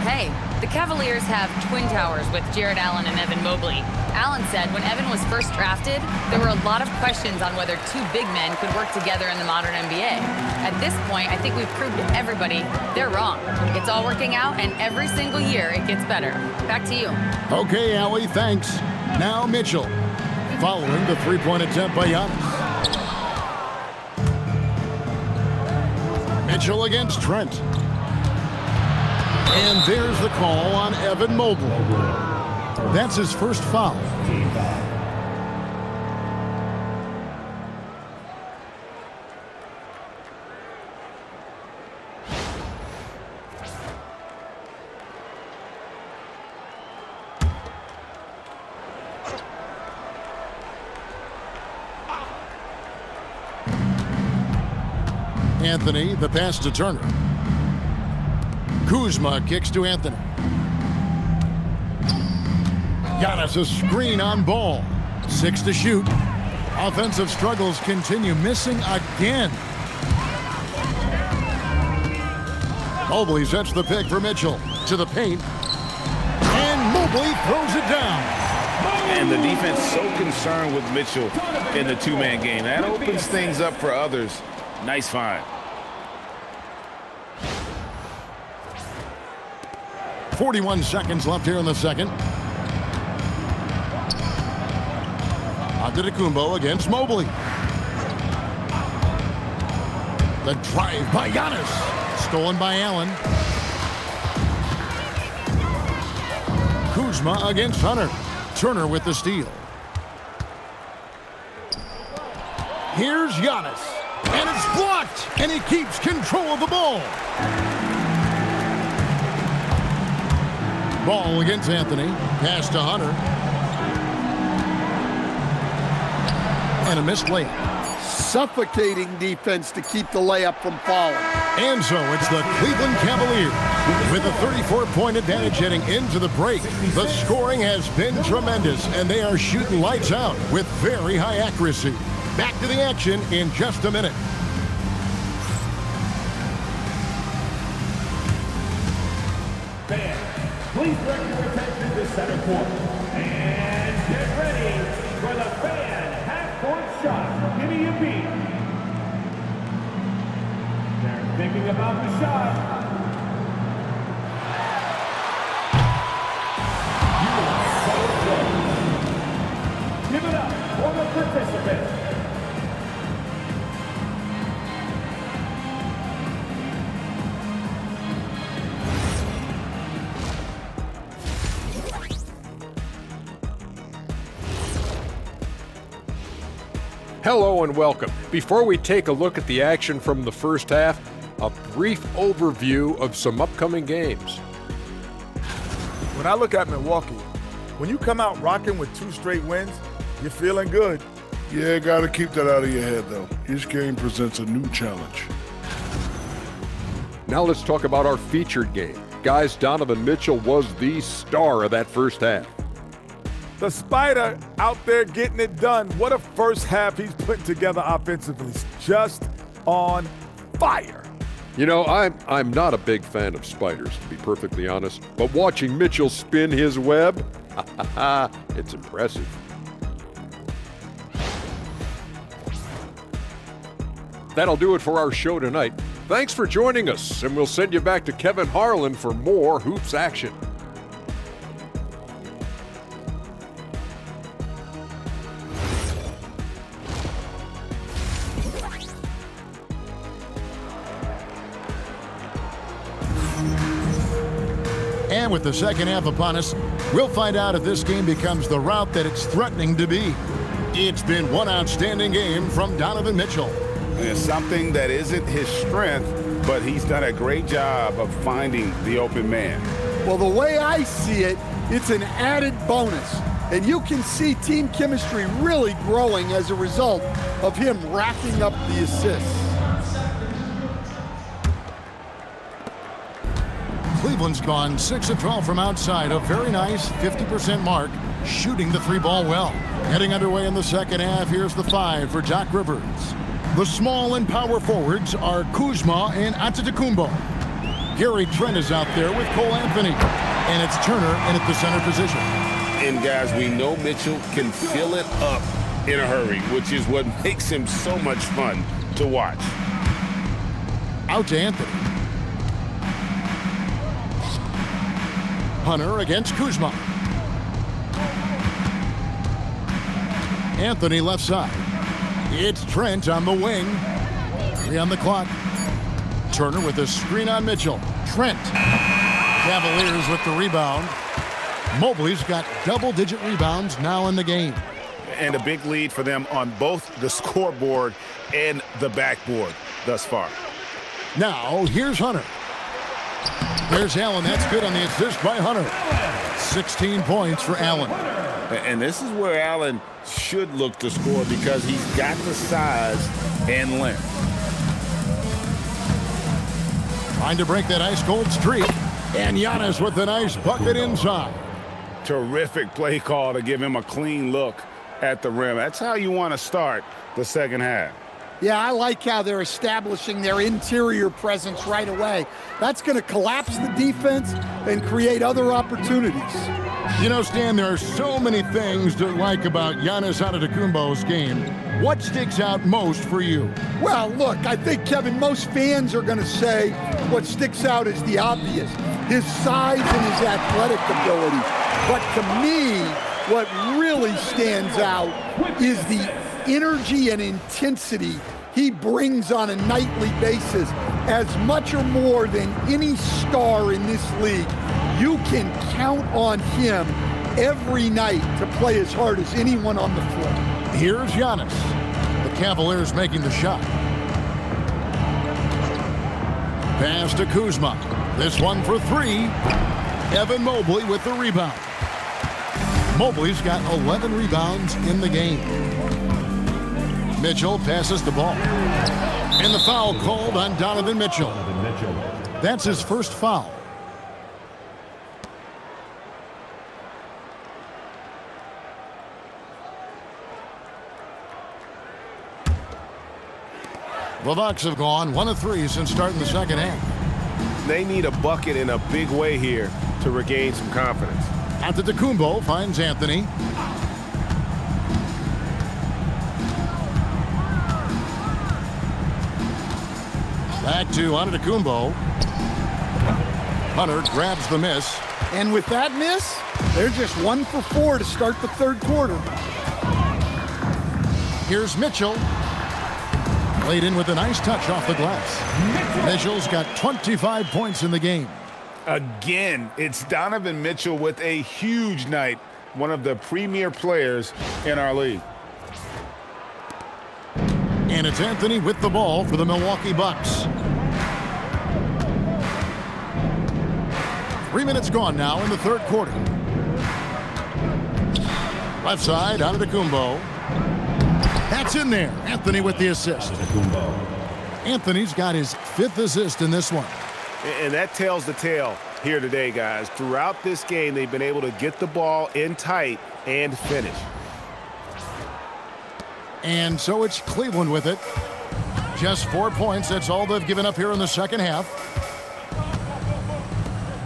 Hey, the Cavaliers have twin towers with Jared Allen and Evan Mobley. Allen said when Evan was first drafted, there were a lot of questions on whether 2 big men could work together in the modern NBA. At this point, I think we've proved to everybody they're wrong. It's all working out, and every single year it gets better. Back to you. Okay, Allie, thanks. Now Mitchell, following the 3-point attempt by Giannis. Mitchell against Trent. And there's the call on Evan Mobley. That's his first foul. Anthony, the pass to Turner. Kuzma kicks to Anthony. Giannis a screen on Ball. 6 to shoot. Offensive struggles continue, missing again. Mobley sets the pick for Mitchell. To the paint. And Mobley throws it down. And the defense so concerned with Mitchell in the 2-man game. That opens things up for others. Nice find. 41 seconds left here in the second. Antetokounmpo against Mobley. The drive by Giannis. Stolen by Allen. Kuzma against Hunter. Turner with the steal. Here's Giannis. And it's blocked. And he keeps control of the ball. Ball against Anthony. Pass to Hunter. And a missed layup. Suffocating defense to keep the layup from falling. And so it's the Cleveland Cavaliers with a 34-point advantage heading into the break. The scoring has been tremendous, and they are shooting lights out with very high accuracy. Back to the action in just a minute. Please direct your attention to center court. And get ready for the fan half-court shot. Give me a beat. They're thinking about the shot. You are so close. Give it up for the participants. Hello and welcome. Before we take a look at the action from the first half, a brief overview of some upcoming games. When I look at Milwaukee, When you come out rocking with 2 straight wins, you're feeling good. Yeah, got to keep that out of your head, though. Each game presents a new challenge. Now let's talk about our featured game. Guys, Donovan Mitchell was the star of that first half. The Spider out there getting it done. What a first half he's putting together offensively. Just on fire. You know, I'm not a big fan of spiders, to be perfectly honest, but watching Mitchell spin his web, it's impressive. That'll do it for our show tonight. Thanks for joining us, and we'll send you back to Kevin Harlan for more hoops action. And with the second half upon us, we'll find out if this game becomes the rout that it's threatening to be. It's been one outstanding game from Donovan Mitchell. It's something that isn't his strength, but he's done a great job of finding the open man. Well, the way I see it, it's an added bonus. And you can see team chemistry really growing as a result of him racking up the assists. Cleveland's gone 6 of 12 from outside, a very nice 50% mark, shooting the 3-ball well. Heading underway in the second half, here's the 5 for Doc Rivers. The small and power forwards are Kuzma and Antetokounmpo. Gary Trent is out there with Cole Anthony, and it's Turner in at the center position. And guys, we know Mitchell can fill it up in a hurry, which is what makes him so much fun to watch. Out to Anthony. Hunter against Kuzma. Anthony left side. It's Trent on the wing. 3 on the clock. Turner with a screen on Mitchell. Trent. Cavaliers with the rebound. Mobley's got double-digit rebounds now in the game. And a big lead for them on both the scoreboard and the backboard thus far. Now, here's Hunter. There's Allen. That's good on the assist by Hunter. 16 points for Allen. And this is where Allen should look to score because he's got the size and length. Trying to break that ice-cold streak. And Giannis with a nice bucket inside. Terrific play call to give him a clean look at the rim. That's how you want to start the second half. Yeah, I like how they're establishing their interior presence right away. That's going to collapse the defense and create other opportunities. You know, Stan, there are so many things to like about Giannis Antetokounmpo's game. What sticks out most for you? Well, look, I think, Kevin, most fans are going to say what sticks out is the obvious, his size and his athletic ability. But to me, what really stands out is the energy and intensity he brings on a nightly basis. As much or more than any star in this league, you can count on him every night to play as hard as anyone on the floor. Here's Giannis. The Cavaliers making the shot. Pass to Kuzma. This one for 3. Evan Mobley with the rebound. Mobley's got 11 rebounds in the game. Mitchell passes the ball. And the foul called on Donovan Mitchell. That's his first foul. The Bucks have gone 1 of 3 since starting the second half. They need a bucket in a big way here to regain some confidence. Antetokounmpo finds Anthony. Back to Antetokounmpo. Hunter grabs the miss. And with that miss, they're just 1 for 4 to start the third quarter. Here's Mitchell. Laid in with a nice touch off the glass. Mitchell's got 25 points in the game. Again, it's Donovan Mitchell with a huge night, one of the premier players in our league. And it's Anthony with the ball for the Milwaukee Bucks. 3 minutes gone now in the third quarter. Left side, Antetokounmpo. That's in there. Anthony with the assist. Anthony's got his 5th assist in this one. And that tells the tale here today, guys. Throughout this game, they've been able to get the ball in tight and finish. And so it's Cleveland with it. Just 4 points. That's all they've given up here in the second half.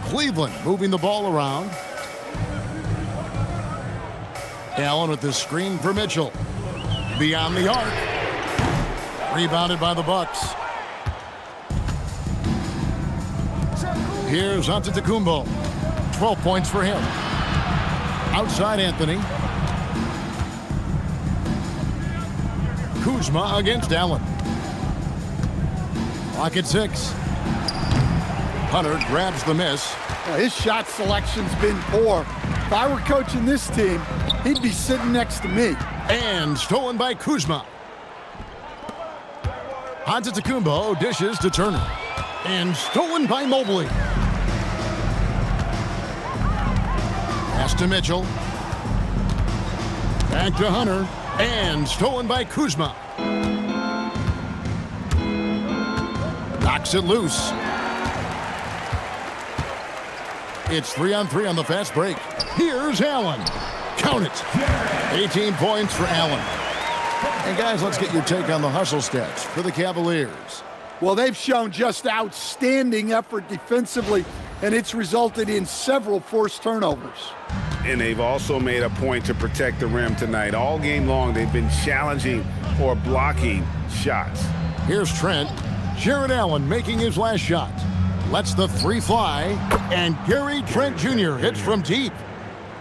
Cleveland moving the ball around. Allen with the screen for Mitchell. Beyond the arc. Rebounded by the Bucks. Here's Antetokounmpo. 12 points for him. Outside Anthony. Kuzma against Allen. Clock at 6. Hunter grabs the miss. His shot selection's been poor. If I were coaching this team, he'd be sitting next to me. And stolen by Kuzma. Antetokounmpo dishes to Turner. And stolen by Mobley. Pass to Mitchell. Back to Hunter. And stolen by Kuzma. Knocks it loose. It's 3-on-3 on the fast break. Here's Allen. Count it. 18 points for Allen. And guys, let's get your take on the hustle stats for the Cavaliers. Well, they've shown just outstanding effort defensively, and it's resulted in several forced turnovers. And they've also made a point to protect the rim tonight. All game long, they've been challenging or blocking shots. Here's Trent. Jared Allen making his last shot. Lets the 3 fly, and Gary Trent Jr. hits from deep.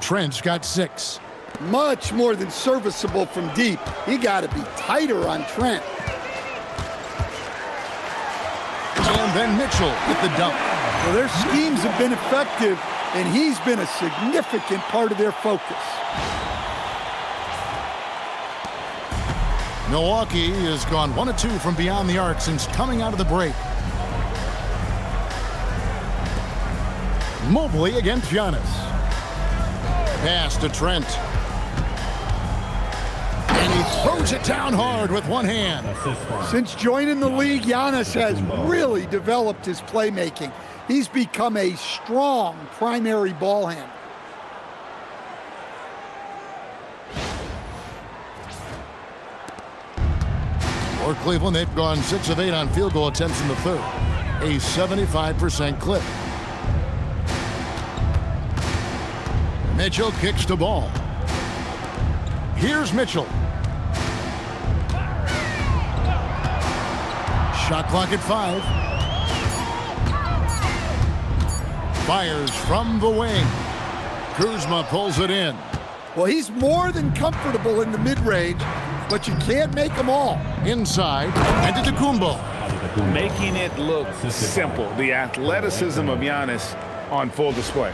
Trent's got 6. Much more than serviceable from deep. You got to be tighter on Trent. And then Mitchell with the dunk. Well, their schemes have been effective, and he's been a significant part of their focus. Milwaukee has gone 1 of 2 from beyond the arc since coming out of the break. Mobley against Giannis. Pass to Trent. And he throws it down hard with one hand. Since joining the league, Giannis has really developed his playmaking. He's become a strong primary ball handler. For Cleveland, they've gone 6 of 8 on field goal attempts in the third. A 75% clip. Mitchell kicks the ball. Here's Mitchell. Shot clock at 5. Fires from the wing. Kuzma pulls it in. Well, he's more than comfortable in the mid-range, but you can't make them all. Inside, Antetokounmpo. Making it look simple. The athleticism of Giannis on full display.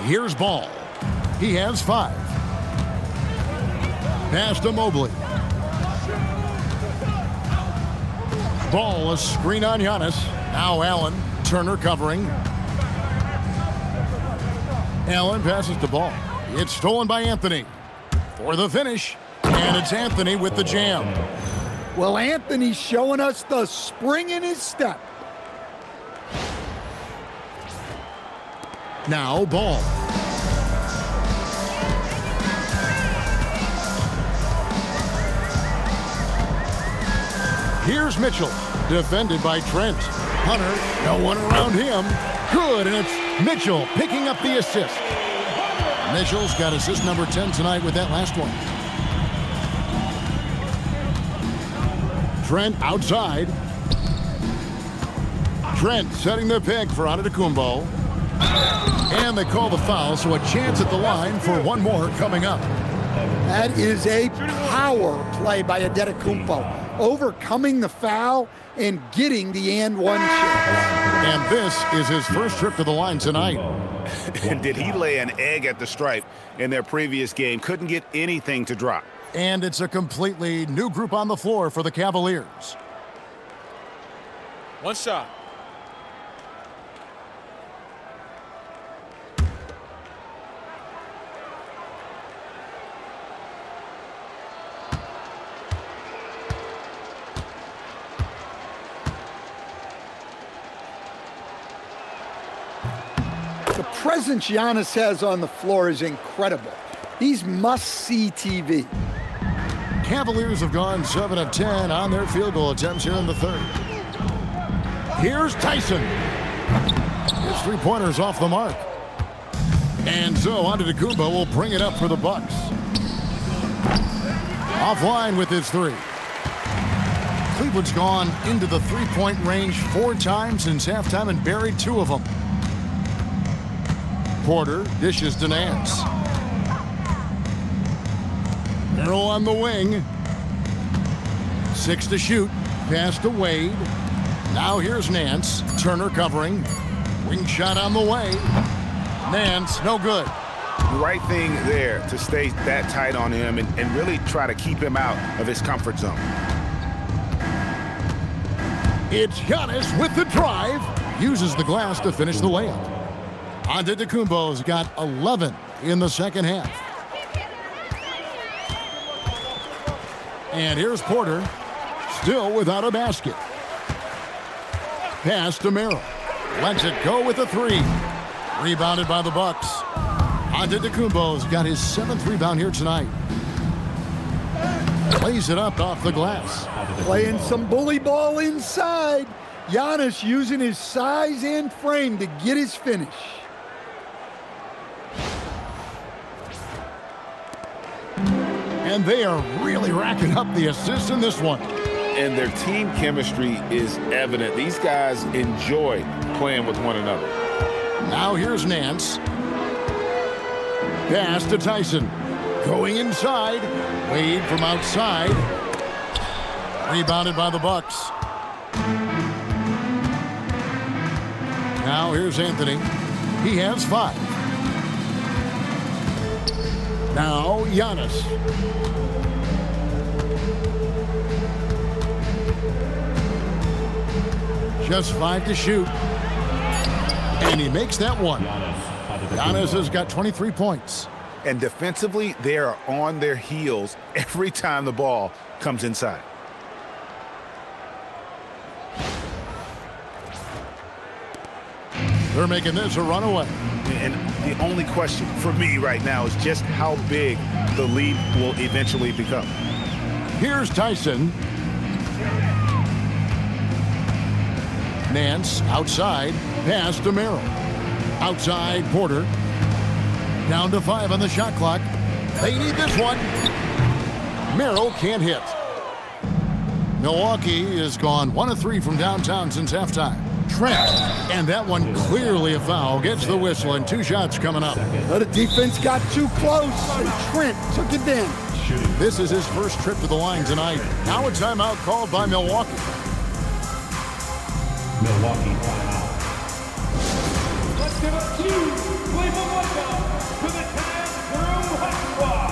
Here's Ball. He has 5. Pass to Mobley. Ball, a screen on Giannis. Now Allen. Turner covering. Allen passes the ball. It's stolen by Anthony. For the finish. And it's Anthony with the jam. Well, Anthony's showing us the spring in his step. Now Ball. Here's Mitchell. Defended by Trent. Hunter, no one around him. Good, and it's Mitchell picking up the assist. Mitchell's got assist number 10 tonight with that last one. Trent outside. Trent setting the pick for Antetokounmpo. And they call the foul, so a chance at the line for one more coming up. That is a power play by Antetokounmpo, overcoming the foul and getting the and one chance. And this is his first trip to the line tonight. And did he lay an egg at the stripe in their previous game? Couldn't get anything to drop. And it's a completely new group on the floor for the Cavaliers. One shot. The presence Giannis has on the floor is incredible. He's must-see TV. Cavaliers have gone 7 of 10 on their field goal attempts here in the third. Here's Tyson. His three-pointer's off the mark. And so Antetokounmpo will bring it up for the Bucks. Offline with his three. Cleveland's gone into the three-point range 4 times since halftime and buried 2 of them. Porter dishes to Nance. Merrill on the wing. 6 to shoot. Pass to Wade. Now here's Nance. Turner covering. Wing shot on the way. Nance, no good. Right thing there to stay that tight on him and really try to keep him out of his comfort zone. It's Giannis with the drive. Uses the glass to finish the layup. Antetokounmpo's got 11 in the second half. And here's Porter, still without a basket. Pass to Merrill. Lets it go with a 3. Rebounded by the Bucks. Antetokounmpo's got his 7th rebound here tonight. Plays it up off the glass. Playing some bully ball inside. Giannis using his size and frame to get his finish. And they are really racking up the assists in this one. And their team chemistry is evident. These guys enjoy playing with one another. Now here's Nance. Pass to Tyson. Going inside. Wade from outside. Rebounded by the Bucks. Now here's Anthony. He has 5. Now Giannis. Just 5 to shoot. And he makes that one. Giannis has got 23 points. And defensively, they are on their heels every time the ball comes inside. They're making this a runaway. And the only question for me right now is just how big the lead will eventually become. Here's Tyson. Nance outside. Pass to Merrill. Outside Porter. Down to 5 on the shot clock. They need this one. Merrill can't hit. Milwaukee has gone 1 of 3 from downtown since halftime. Trent, and that one clearly a foul, gets the whistle, and 2 shots coming up. Well, the defense got too close, and Trent took advantage. This is his first trip to the line tonight. Now a timeout called by Milwaukee. Milwaukee timeout. Let's give a huge Cleveland welcome to the Cavs Crew Hot Squad.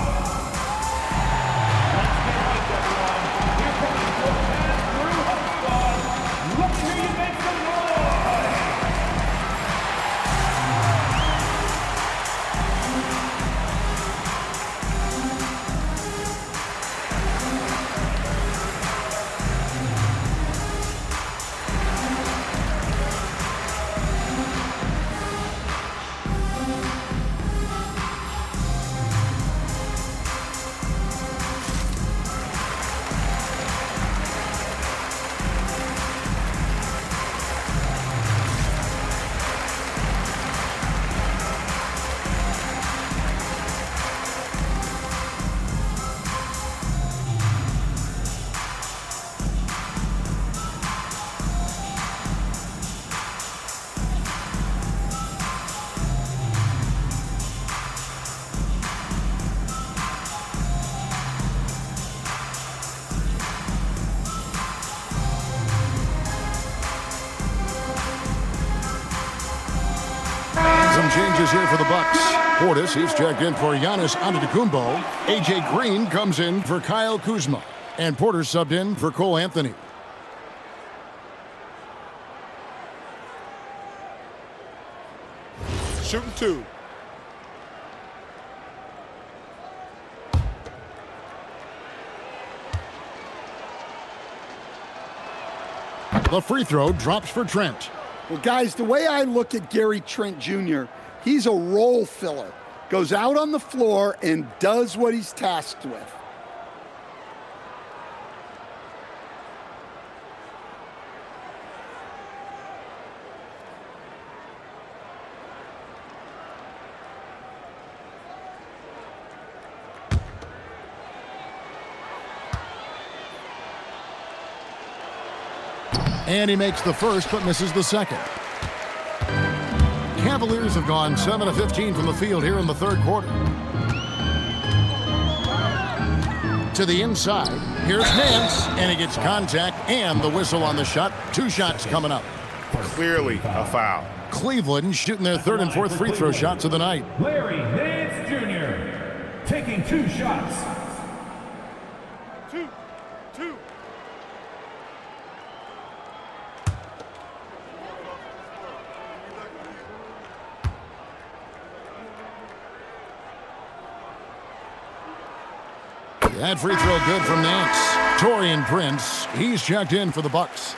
Let's get right, everyone. Here comes the Cavs Crew Hot Squad. Let's hear you make some noise. Changes here for the Bucks. Portis, he's checked in for Giannis Antetokounmpo. A.J. Green comes in for Kyle Kuzma. And Porter subbed in for Cole Anthony. Shooting 2. The free throw drops for Trent. Well, guys, the way I look at Gary Trent Jr., He's a role filler. Goes out on the floor and does what he's tasked with. And he makes the first, but misses the second. Cavaliers have gone 7 of 15 from the field here in the third quarter. To the inside. Here's Nance, and he gets contact and the whistle on the shot. 2 shots coming up. Clearly a foul. Cleveland shooting their third and fourth free throw shots of the night. Larry Nance Jr. taking 2 shots. Two. That free throw good from Nance. Taurean Prince, he's checked in for the Bucks.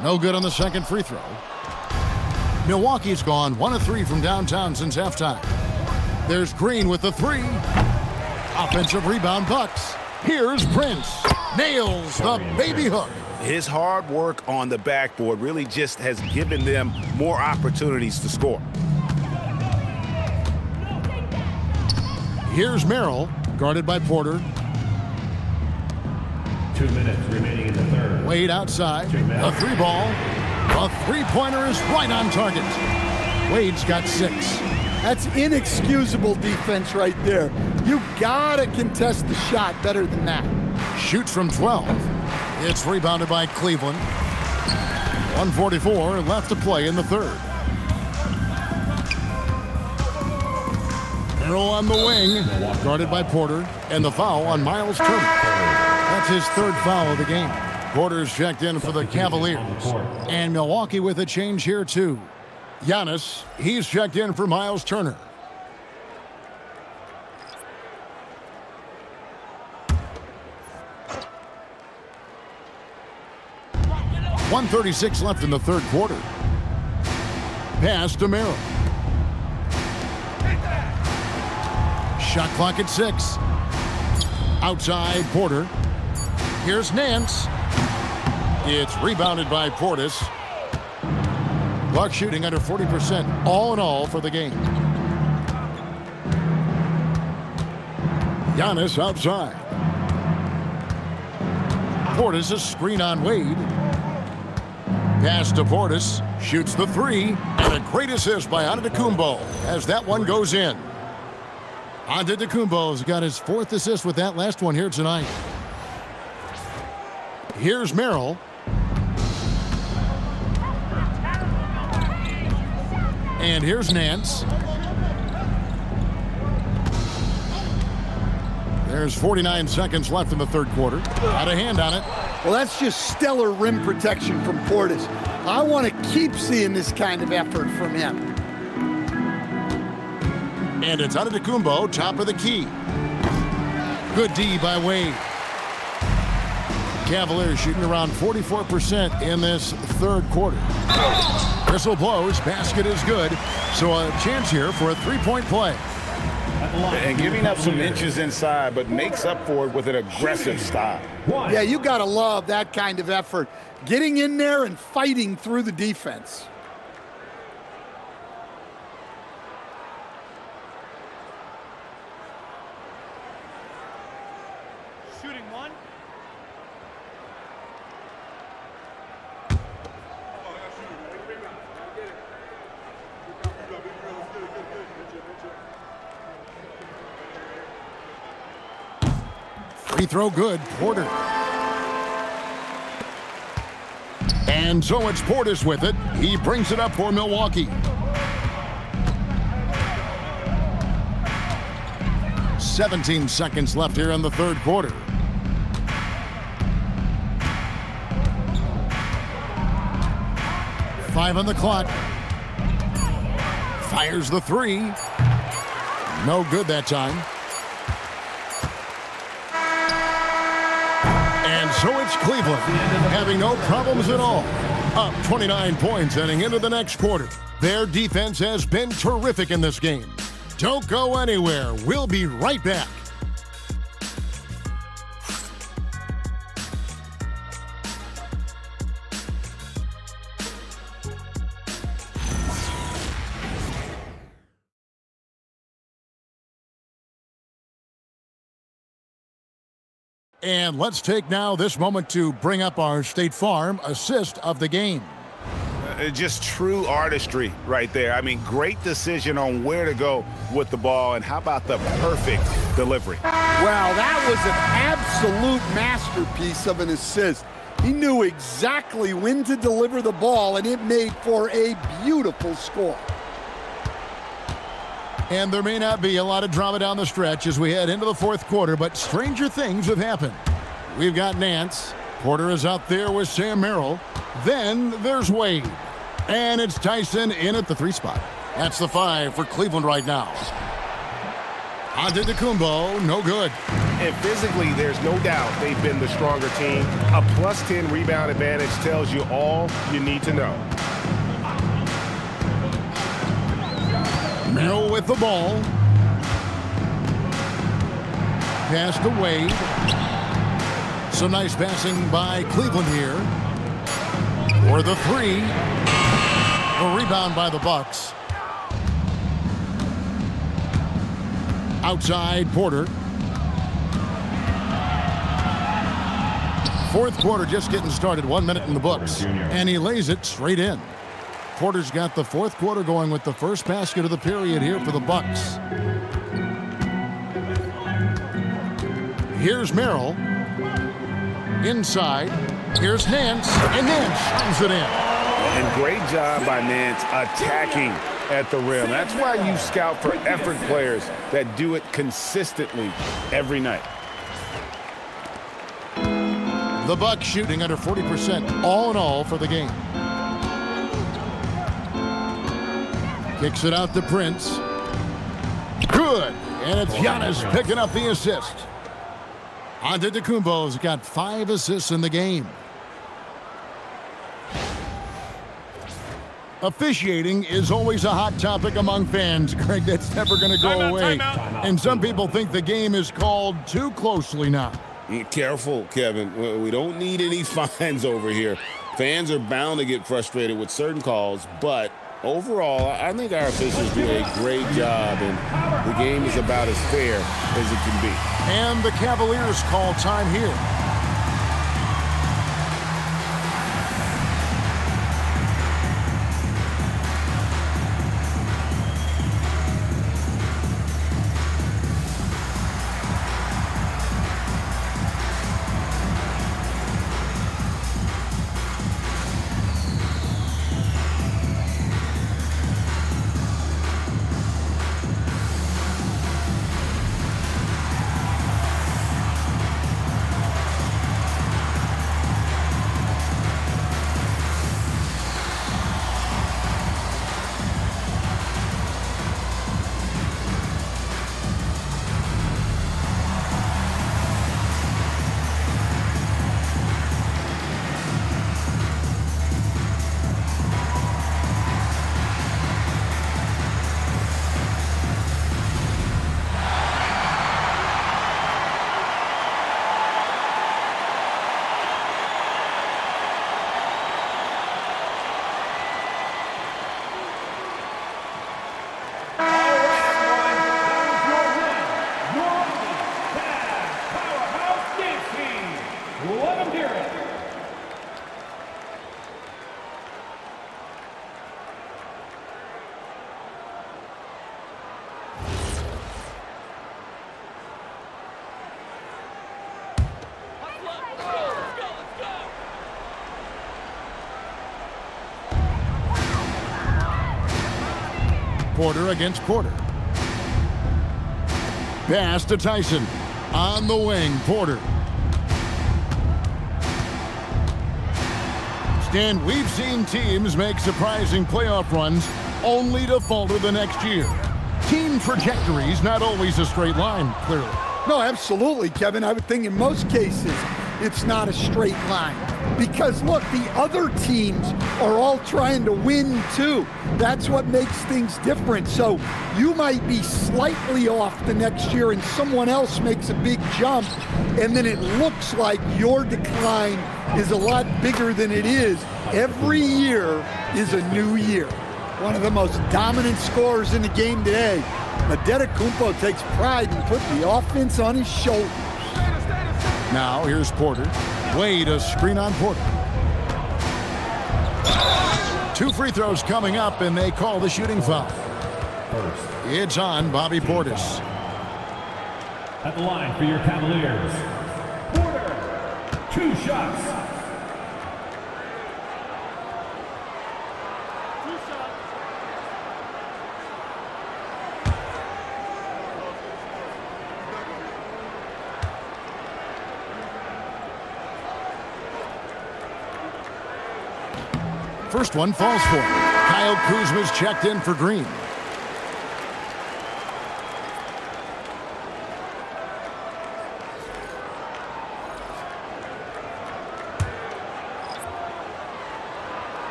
No good on the second free throw. Milwaukee's gone 1 of 3 from downtown since halftime. There's Green with the 3. Offensive rebound Bucks. Here's Prince. Nails the baby hook. His hard work on the backboard really just has given them more opportunities to score. Here's Merrill, guarded by Porter. 2 minutes remaining in the third. Wade outside. A 3 ball. A 3-pointer is right on target. Wade's got 6. That's inexcusable defense right there. You gotta contest the shot better than that. Shoots from 12. It's rebounded by Cleveland. 1:44 left to play in the third. Merrill on the wing, guarded by Porter, and the foul on Miles Turner. That's his 3rd foul of the game. Porter's checked in for the Cavaliers. And Milwaukee with a change here too. Giannis, he's checked in for Miles Turner. .136 left in the third quarter. Pass to Merrill. Shot clock at 6. Outside Porter. Here's Nance. It's rebounded by Portis. Bucks shooting under 40% all in all for the game. Giannis outside. Portis a screen on Wade. Pass to Portis. Shoots the 3. And a great assist by Antetokounmpo as that one goes in. Antetokounmpo's got his 4th assist with that last one here tonight. Here's Merrill. And here's Nance. There's 49 seconds left in the third quarter. Got a hand on it. Well, that's just stellar rim protection from Portis. I want to keep seeing this kind of effort from him. And it's Antetokounmpo, top of the key. Good D by Wade. Cavaliers shooting around 44% in this third quarter. Whistle blows, basket is good. So a chance here for a 3-point play. And giving up some inches inside, but makes up for it with an aggressive style. Yeah, you got to love that kind of effort. Getting in there and fighting through the defense. Shooting 1. Free throw good, Porter. And so it's Portis with it. He brings it up for 17 seconds left here in the third quarter. Five on the clock. Fires the three. No good that time. And so it's Cleveland, having no problems at all. Up 29 points heading into the next quarter. Their defense has been terrific in this game. Don't go anywhere. We'll be right back. And let's take now this moment to bring up our State Farm assist of the game. Just true artistry right there. I mean, great decision on where to go with the ball, and how about the perfect delivery? Wow, that was an absolute masterpiece of an assist. He knew exactly when to deliver the ball, and it made for a beautiful score. And there may not be a lot of drama down the stretch as we head into the fourth quarter, but stranger things have happened. We've got Nance. Porter is out there with Sam Merrill. Then there's Wade. And it's Tyson in at the three spot. That's the five for Cleveland right now. Antetokounmpo, no good. And physically, there's no doubt they've been the stronger team. A plus 10 rebound advantage tells you all you need to know. Merrill with the ball. Pass to Wade. Some nice passing by Cleveland here. For the three. A rebound by the Bucks. Outside Porter. Fourth quarter just getting started. 1 minute in the books. And he lays it straight in. Porter's got the fourth quarter going with the first basket of the period here for the Bucks. Here's Merrill. Inside. Here's Nance. And Nance shines it in. And great job by Nance attacking at the rim. That's why you scout for effort players that do it consistently every night. The Bucks shooting under 40% all in all for the game. Kicks it out to Prince. Good. And it's Giannis picking up the assist. Antetokounmpo's got 5 assists in the game. Officiating is always a hot topic among fans, Greg. That's never going to go away. And some people think the game is called too closely now. Careful, Kevin. We don't need any fines over here. Fans are bound to get frustrated with certain calls, but overall, I think our officials do a great job, and the game is about as fair as it can be. And the Cavaliers call time here. Porter against Porter. Pass to Tyson. On the wing, Porter. Stan, we've seen teams make surprising playoff runs only to falter the next year. Team trajectory's not always a straight line, clearly. No, absolutely, Kevin. I would think in most cases it's not a straight line. Because, look, the other teams are all trying to win, too. That's what makes things different. So you might be slightly off the next year and someone else makes a big jump, and then it looks like your decline is a lot bigger than it is. Every year is a new year. One of the most dominant scorers in the game today. Antetokounmpo takes pride in putting the offense on his shoulders. Now here's Porter. Wade a screen on Porter. 2 free throws coming up, and they call the shooting foul. It's on Bobby Portis. At the line for your Cavaliers, Porter, 2 shots. First one falls for him. Kyle Kuzma's checked in for Green.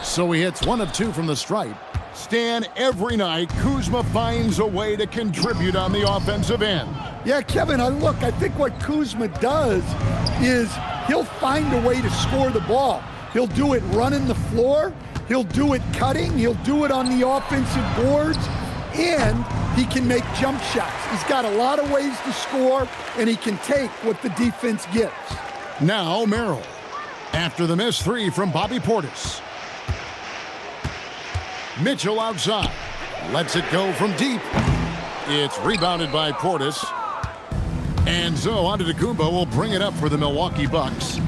So he hits 1 of 2 from the stripe. Stan, every night, Kuzma finds a way to contribute on the offensive end. Yeah, Kevin, I think what Kuzma does is he'll find a way to score the ball. He'll do it running the floor. He'll do it cutting. He'll do it on the offensive boards. And he can make jump shots. He's got a lot of ways to score, and he can take what the defense gives. Now Merrill. After the missed 3 from Bobby Portis. Mitchell outside. Lets it go from deep. It's rebounded by Portis. And so Antetokounmpo will bring it up for the Milwaukee Bucks.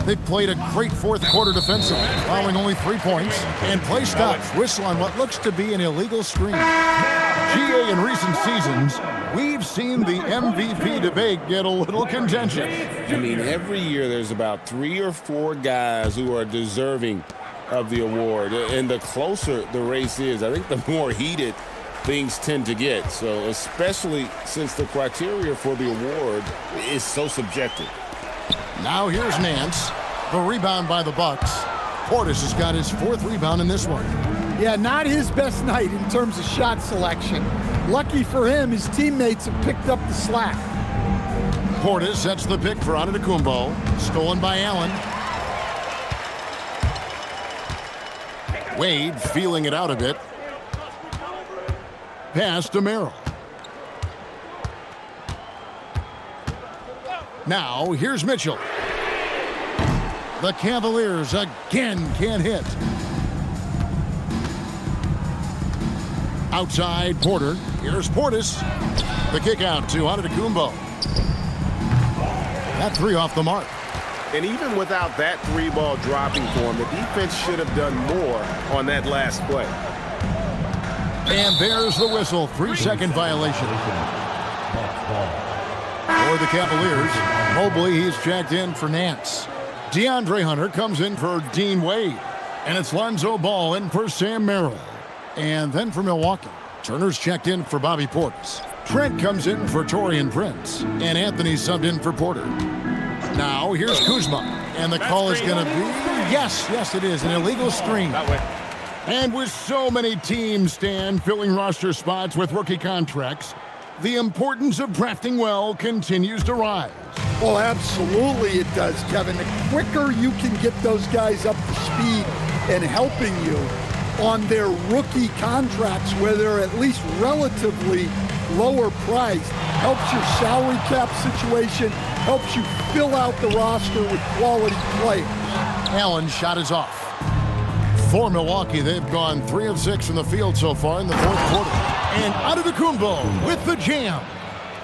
They've played a great fourth quarter defensively, allowing only 3 points, and play stops whistle on what looks to be an illegal screen. GA in recent seasons, we've seen the MVP debate get a little contentious. I mean, every year there's about 3 or 4 guys who are deserving of the award. And the closer the race is, I think the more heated things tend to get. So especially since the criteria for the award is so subjective. Now here's Nance. The rebound by the Bucks. Portis has got his 4th rebound in this one. Yeah, not his best night in terms of shot selection. Lucky for him, his teammates have picked up the slack. Portis sets the pick for Antetokounmpo. Stolen by Allen. Wade feeling it out a bit. Pass to Merrill. Now here's Mitchell. The Cavaliers again can't hit. Outside Porter. Here's Portis. The kick out to Antetokounmpo. That 3 off the mark. And even without that 3-ball dropping for him, the defense should have done more on that last play. And there's the whistle. 3-second violation. For the Cavaliers, Mobley, he's checked in for Nance. DeAndre Hunter comes in for Dean Wade. And it's Lonzo Ball in for Sam Merrill. And then for Milwaukee, Turner's checked in for Bobby Portis. Trent comes in for Taurean Prince. And Anthony subbed in for Porter. Now here's Kuzma. And the call is going to be, yes, it is, an illegal screen. And with so many teams, Stan, filling roster spots with rookie contracts, the importance of drafting well continues to rise. Oh, absolutely it does, Kevin. The quicker you can get those guys up to speed and helping you on their rookie contracts, where they're at least relatively lower priced, helps your salary cap situation, helps you fill out the roster with quality players. Allen's shot is off. For Milwaukee, they've gone 3 of 6 from the field so far in the fourth quarter. And Antetokounmpo with the jam.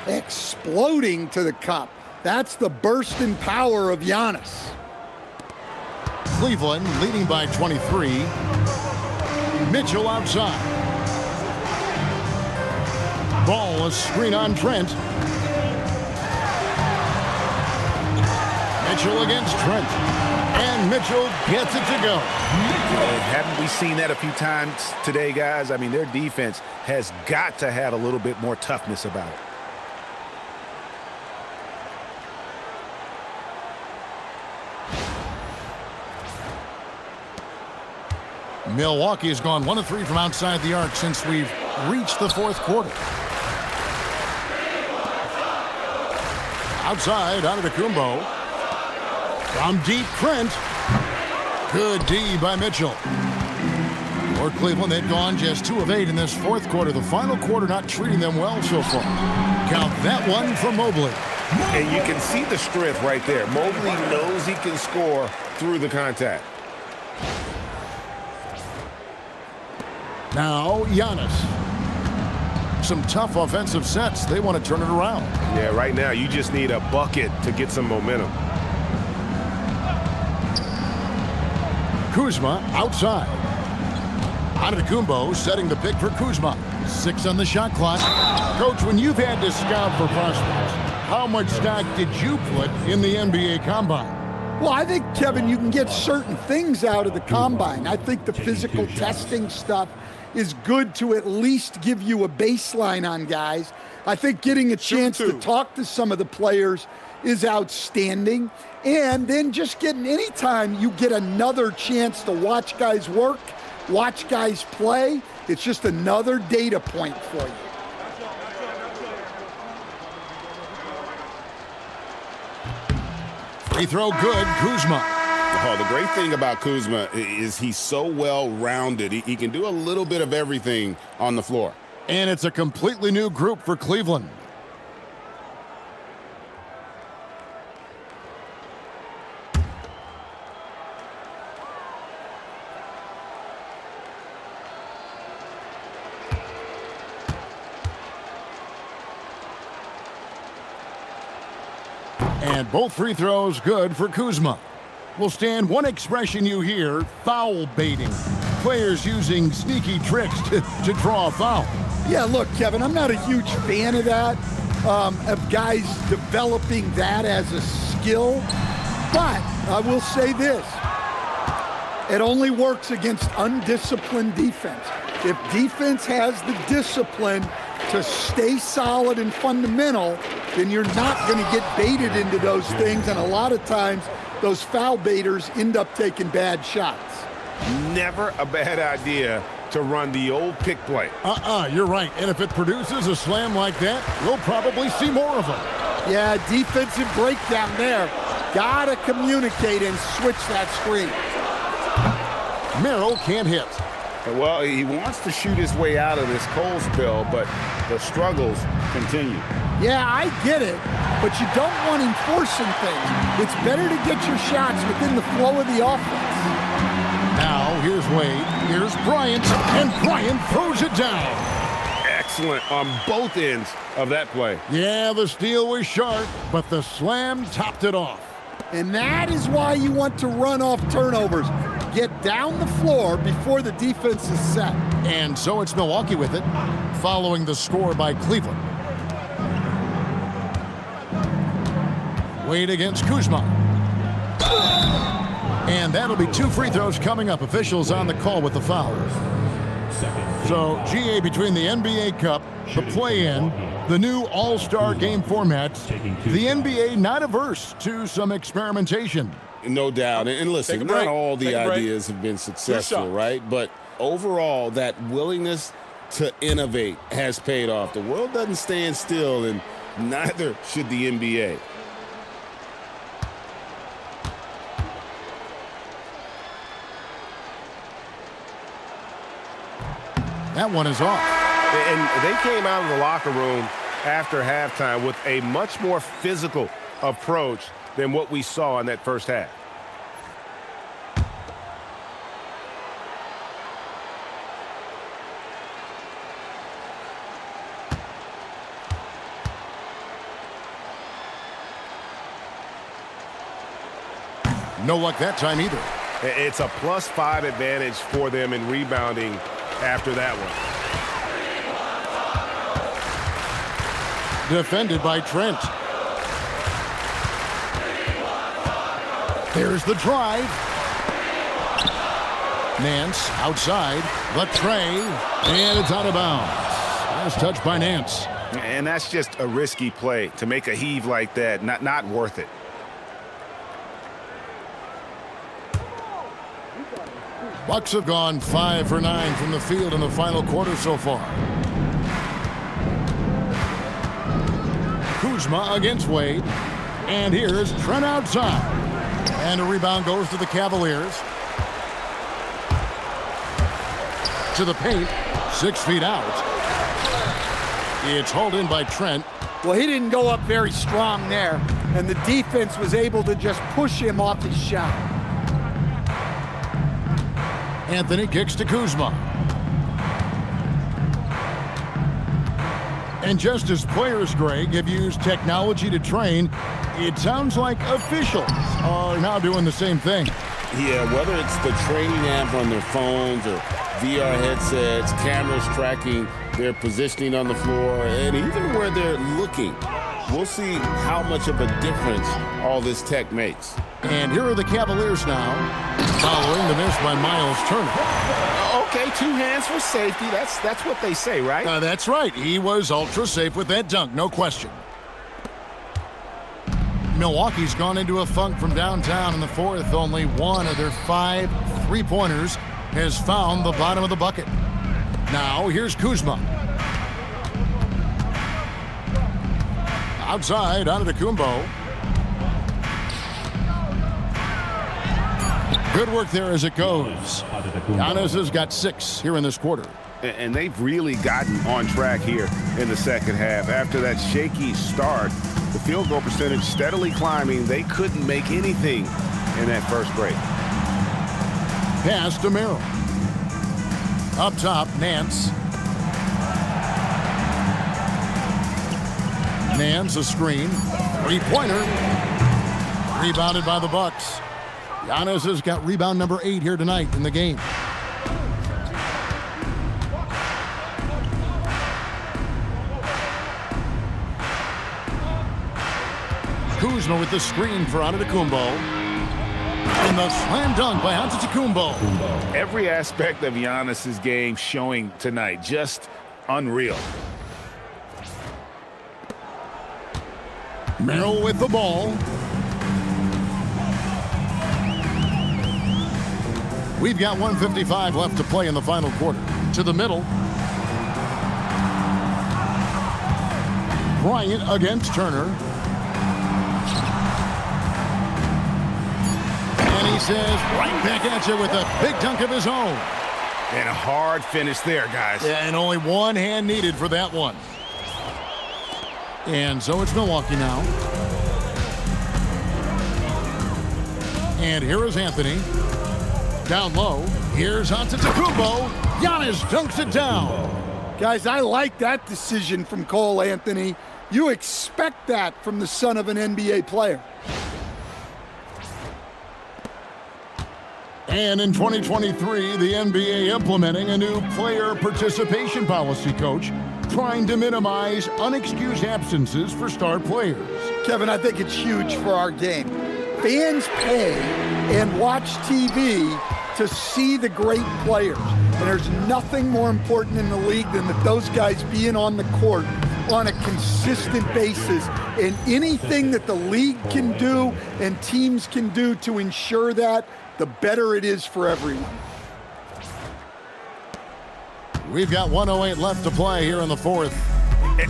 Exploding to the cup. That's the burst in power of Giannis. Cleveland leading by 23. Mitchell outside. Ball, a screen on Trent. Mitchell against Trent. And Mitchell gets it to go. Haven't we seen that a few times today, guys? I mean, their defense has got to have a little bit more toughness about it. Milwaukee has gone 1 of 3 from outside the arc since we've reached the fourth quarter. Outside, Antetokounmpo. From deep, Trent. Good D by Mitchell. For Cleveland, they've gone just 2 of 8 in this fourth quarter. The final quarter not treating them well so far. Count that one from Mobley. And you can see the strength right there. Mobley knows he can score through the contact. Now, Giannis. Some tough offensive sets. They want to turn it around. Yeah, right now you just need a bucket to get some momentum. Kuzma outside. Antetokounmpo setting the pick for Kuzma. 6 on the shot clock. Coach, when you've had to scout for prospects, how much stock did you put in the NBA Combine? Well, I think, Kevin, you can get certain things out of the Combine. I think the physical testing stuff is good to at least give you a baseline on guys. I think getting a chance to talk to some of the players is outstanding. And then just getting anytime you get another chance to watch guys work, watch guys play, it's just another data point for you. Free throw good, Kuzma. Oh, the great thing about Kuzma is he's so well-rounded. He can do a little bit of everything on the floor. And it's a completely new group for Cleveland. And both free throws good for Kuzma. Will stand one expression you hear, foul baiting. Players using sneaky tricks to draw a foul. Yeah, look, Kevin, I'm not a huge fan of that, of guys developing that as a skill. But I will say this, it only works against undisciplined defense. If defense has the discipline to stay solid and fundamental, then you're not going to get baited into those things. And a lot of times, those foul baiters end up taking bad shots. Never a bad idea to run the old pick play. You're right. And if it produces a slam like that, we'll probably see more of them. Yeah, defensive breakdown there. Gotta communicate and switch that screen. Merrill can't hit. Well, he wants to shoot his way out of this cold spell, but the struggles continue. Yeah, I get it, but you don't want him forcing things. It's better to get your shots within the flow of the offense. Now, here's Wade, here's Bryant, and Bryant throws it down. Excellent on both ends of that play. Yeah, the steal was sharp, but the slam topped it off. And that is why you want to run off turnovers. Get down the floor before the defense is set. And so it's Milwaukee with it, following the score by Cleveland. Wade against Kuzma. And that'll be 2 free throws coming up. Officials on the call with the foul. So, GA, between the NBA Cup, the play-in, the new All-Star game formats, the NBA not averse to some experimentation. No doubt. And listen, not all the ideas have been successful, right? But overall, that willingness to innovate has paid off. The world doesn't stand still, and neither should the NBA. That one is off. And they came out of the locker room after halftime with a much more physical approach than what we saw in that first half. No luck that time either. It's a +5 advantage for them in rebounding after that one. Defended by Trent. Here's the drive. Nance outside. The tray. And it's out of bounds. Nice touch by Nance. And that's just a risky play to make a heave like that. Not worth it. Bucks have gone 5 for 9 from the field in the final quarter so far. Kuzma against Wade. And here's Trent outside. And a rebound goes to the Cavaliers. To the paint. 6 feet out. It's hauled in by Trent. Well, he didn't go up very strong there, and the defense was able to just push him off his shot. Anthony kicks to Kuzma. And just as players, Greg, have used technology to train, it sounds like officials are now doing the same thing. Yeah, whether it's the training app on their phones or VR headsets, cameras tracking their positioning on the floor, and even where they're looking, we'll see how much of a difference all this tech makes. And here are the Cavaliers now, following the miss by Miles Turner. Okay, 2 hands for safety. That's what they say, right? That's right. He was ultra safe with that dunk, no question. Milwaukee's gone into a funk from downtown in the fourth. Only one of their 5 3-pointers has found the bottom of the bucket. Now here's Kuzma. Outside, Antetokounmpo. Good work there as it goes. Giannis has got 6 here in this quarter. And they've really gotten on track here in the second half. After that shaky start, the field goal percentage steadily climbing. They couldn't make anything in that first break. Pass to Merrill. Up top, Nance. Nance, a screen. 3-pointer. Rebounded by the Bucks. Giannis has got rebound number 8 here tonight in the game. Kuzma with the screen for Antetokounmpo. And the slam dunk by Antetokounmpo. Every aspect of Giannis's game showing tonight. Just unreal. Merrill with the ball. We've got 1:55 left to play in the final quarter. To the middle. Bryant against Turner. And he says, right back at you with a big dunk of his own. And a hard finish there, guys. Yeah, and only one hand needed for that one. And so it's Milwaukee now. And here is Anthony. Down low. Here's Antetokounmpo. Giannis dunks it down. Guys, I like that decision from Cole Anthony. You expect that from the son of an NBA player. And in 2023, the NBA implementing a new player participation policy, Coach, trying to minimize unexcused absences for star players. Kevin, I think it's huge for our game. Fans pay and watch TV to see the great players. And there's nothing more important in the league than that those guys being on the court on a consistent basis. And anything that the league can do and teams can do to ensure that, the better it is for everyone. We've got 1:08 left to play here in the fourth.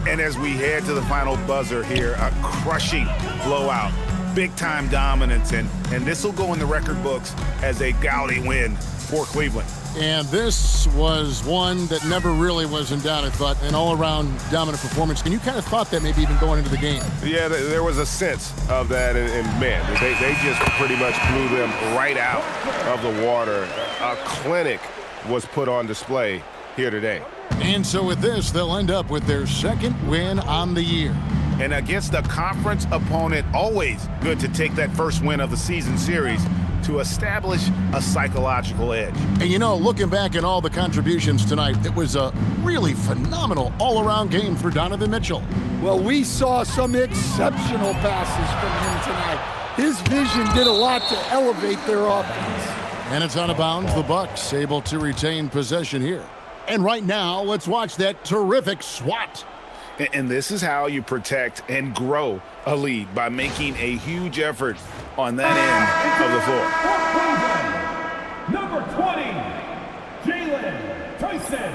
And as we head to the final buzzer here, a crushing blowout. Big-time dominance, and this will go in the record books as a gaudy win for Cleveland. And this was one that never really was in doubt, I thought, an all-around dominant performance. And you kind of thought that maybe even going into the game. Yeah, there was a sense of that, and man, they just pretty much blew them right out of the water. A clinic was put on display here today. And so with this, they'll end up with their second win on the year. And against a conference opponent, always good to take that first win of the season series. to establish a psychological edge. And you know, looking back at all the contributions tonight, it was a really phenomenal all-around game for Donovan Mitchell. Well, we saw some exceptional passes from him tonight. His vision did a lot to elevate their offense. And it's out of bounds. The Bucks able to retain possession here. And right now, let's watch that terrific swat. And this is how you protect and grow a lead, by making a huge effort on that end of the floor. Number 20, Jalen Tyson.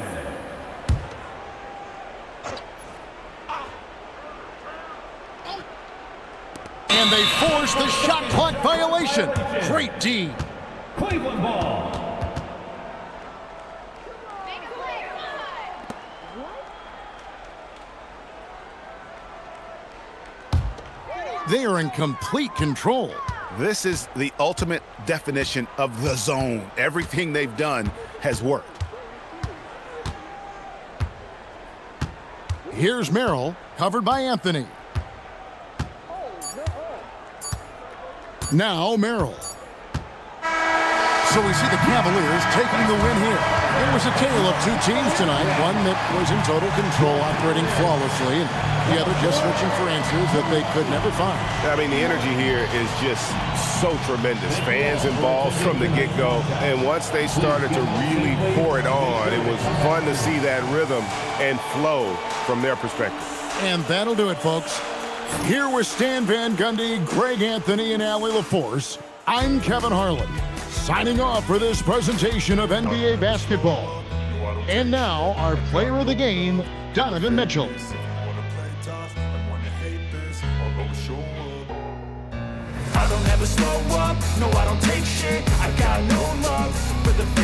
And they force the shot clock violation. Great D. Cleveland ball. They are in complete control. This is the ultimate definition of the zone. Everything they've done has worked. Here's Merrill, covered by Anthony. Now Merrill. So we see the Cavaliers taking the win here. It was a tale of two teams tonight, one that was in total control, operating flawlessly, and the other just searching for answers that they could never find. I mean, the energy here is just so tremendous. Fans involved from the get-go, and once they started to really pour it on, it was fun to see that rhythm and flow from their perspective. And that'll do it, folks. Here with Stan Van Gundy, Greg Anthony, and Allie LaForce, I'm Kevin Harlan, signing off for this presentation of NBA basketball. And now, our player of the game, Donovan Mitchell. I don't ever slow up, no I don't take shit. I got no love for the fake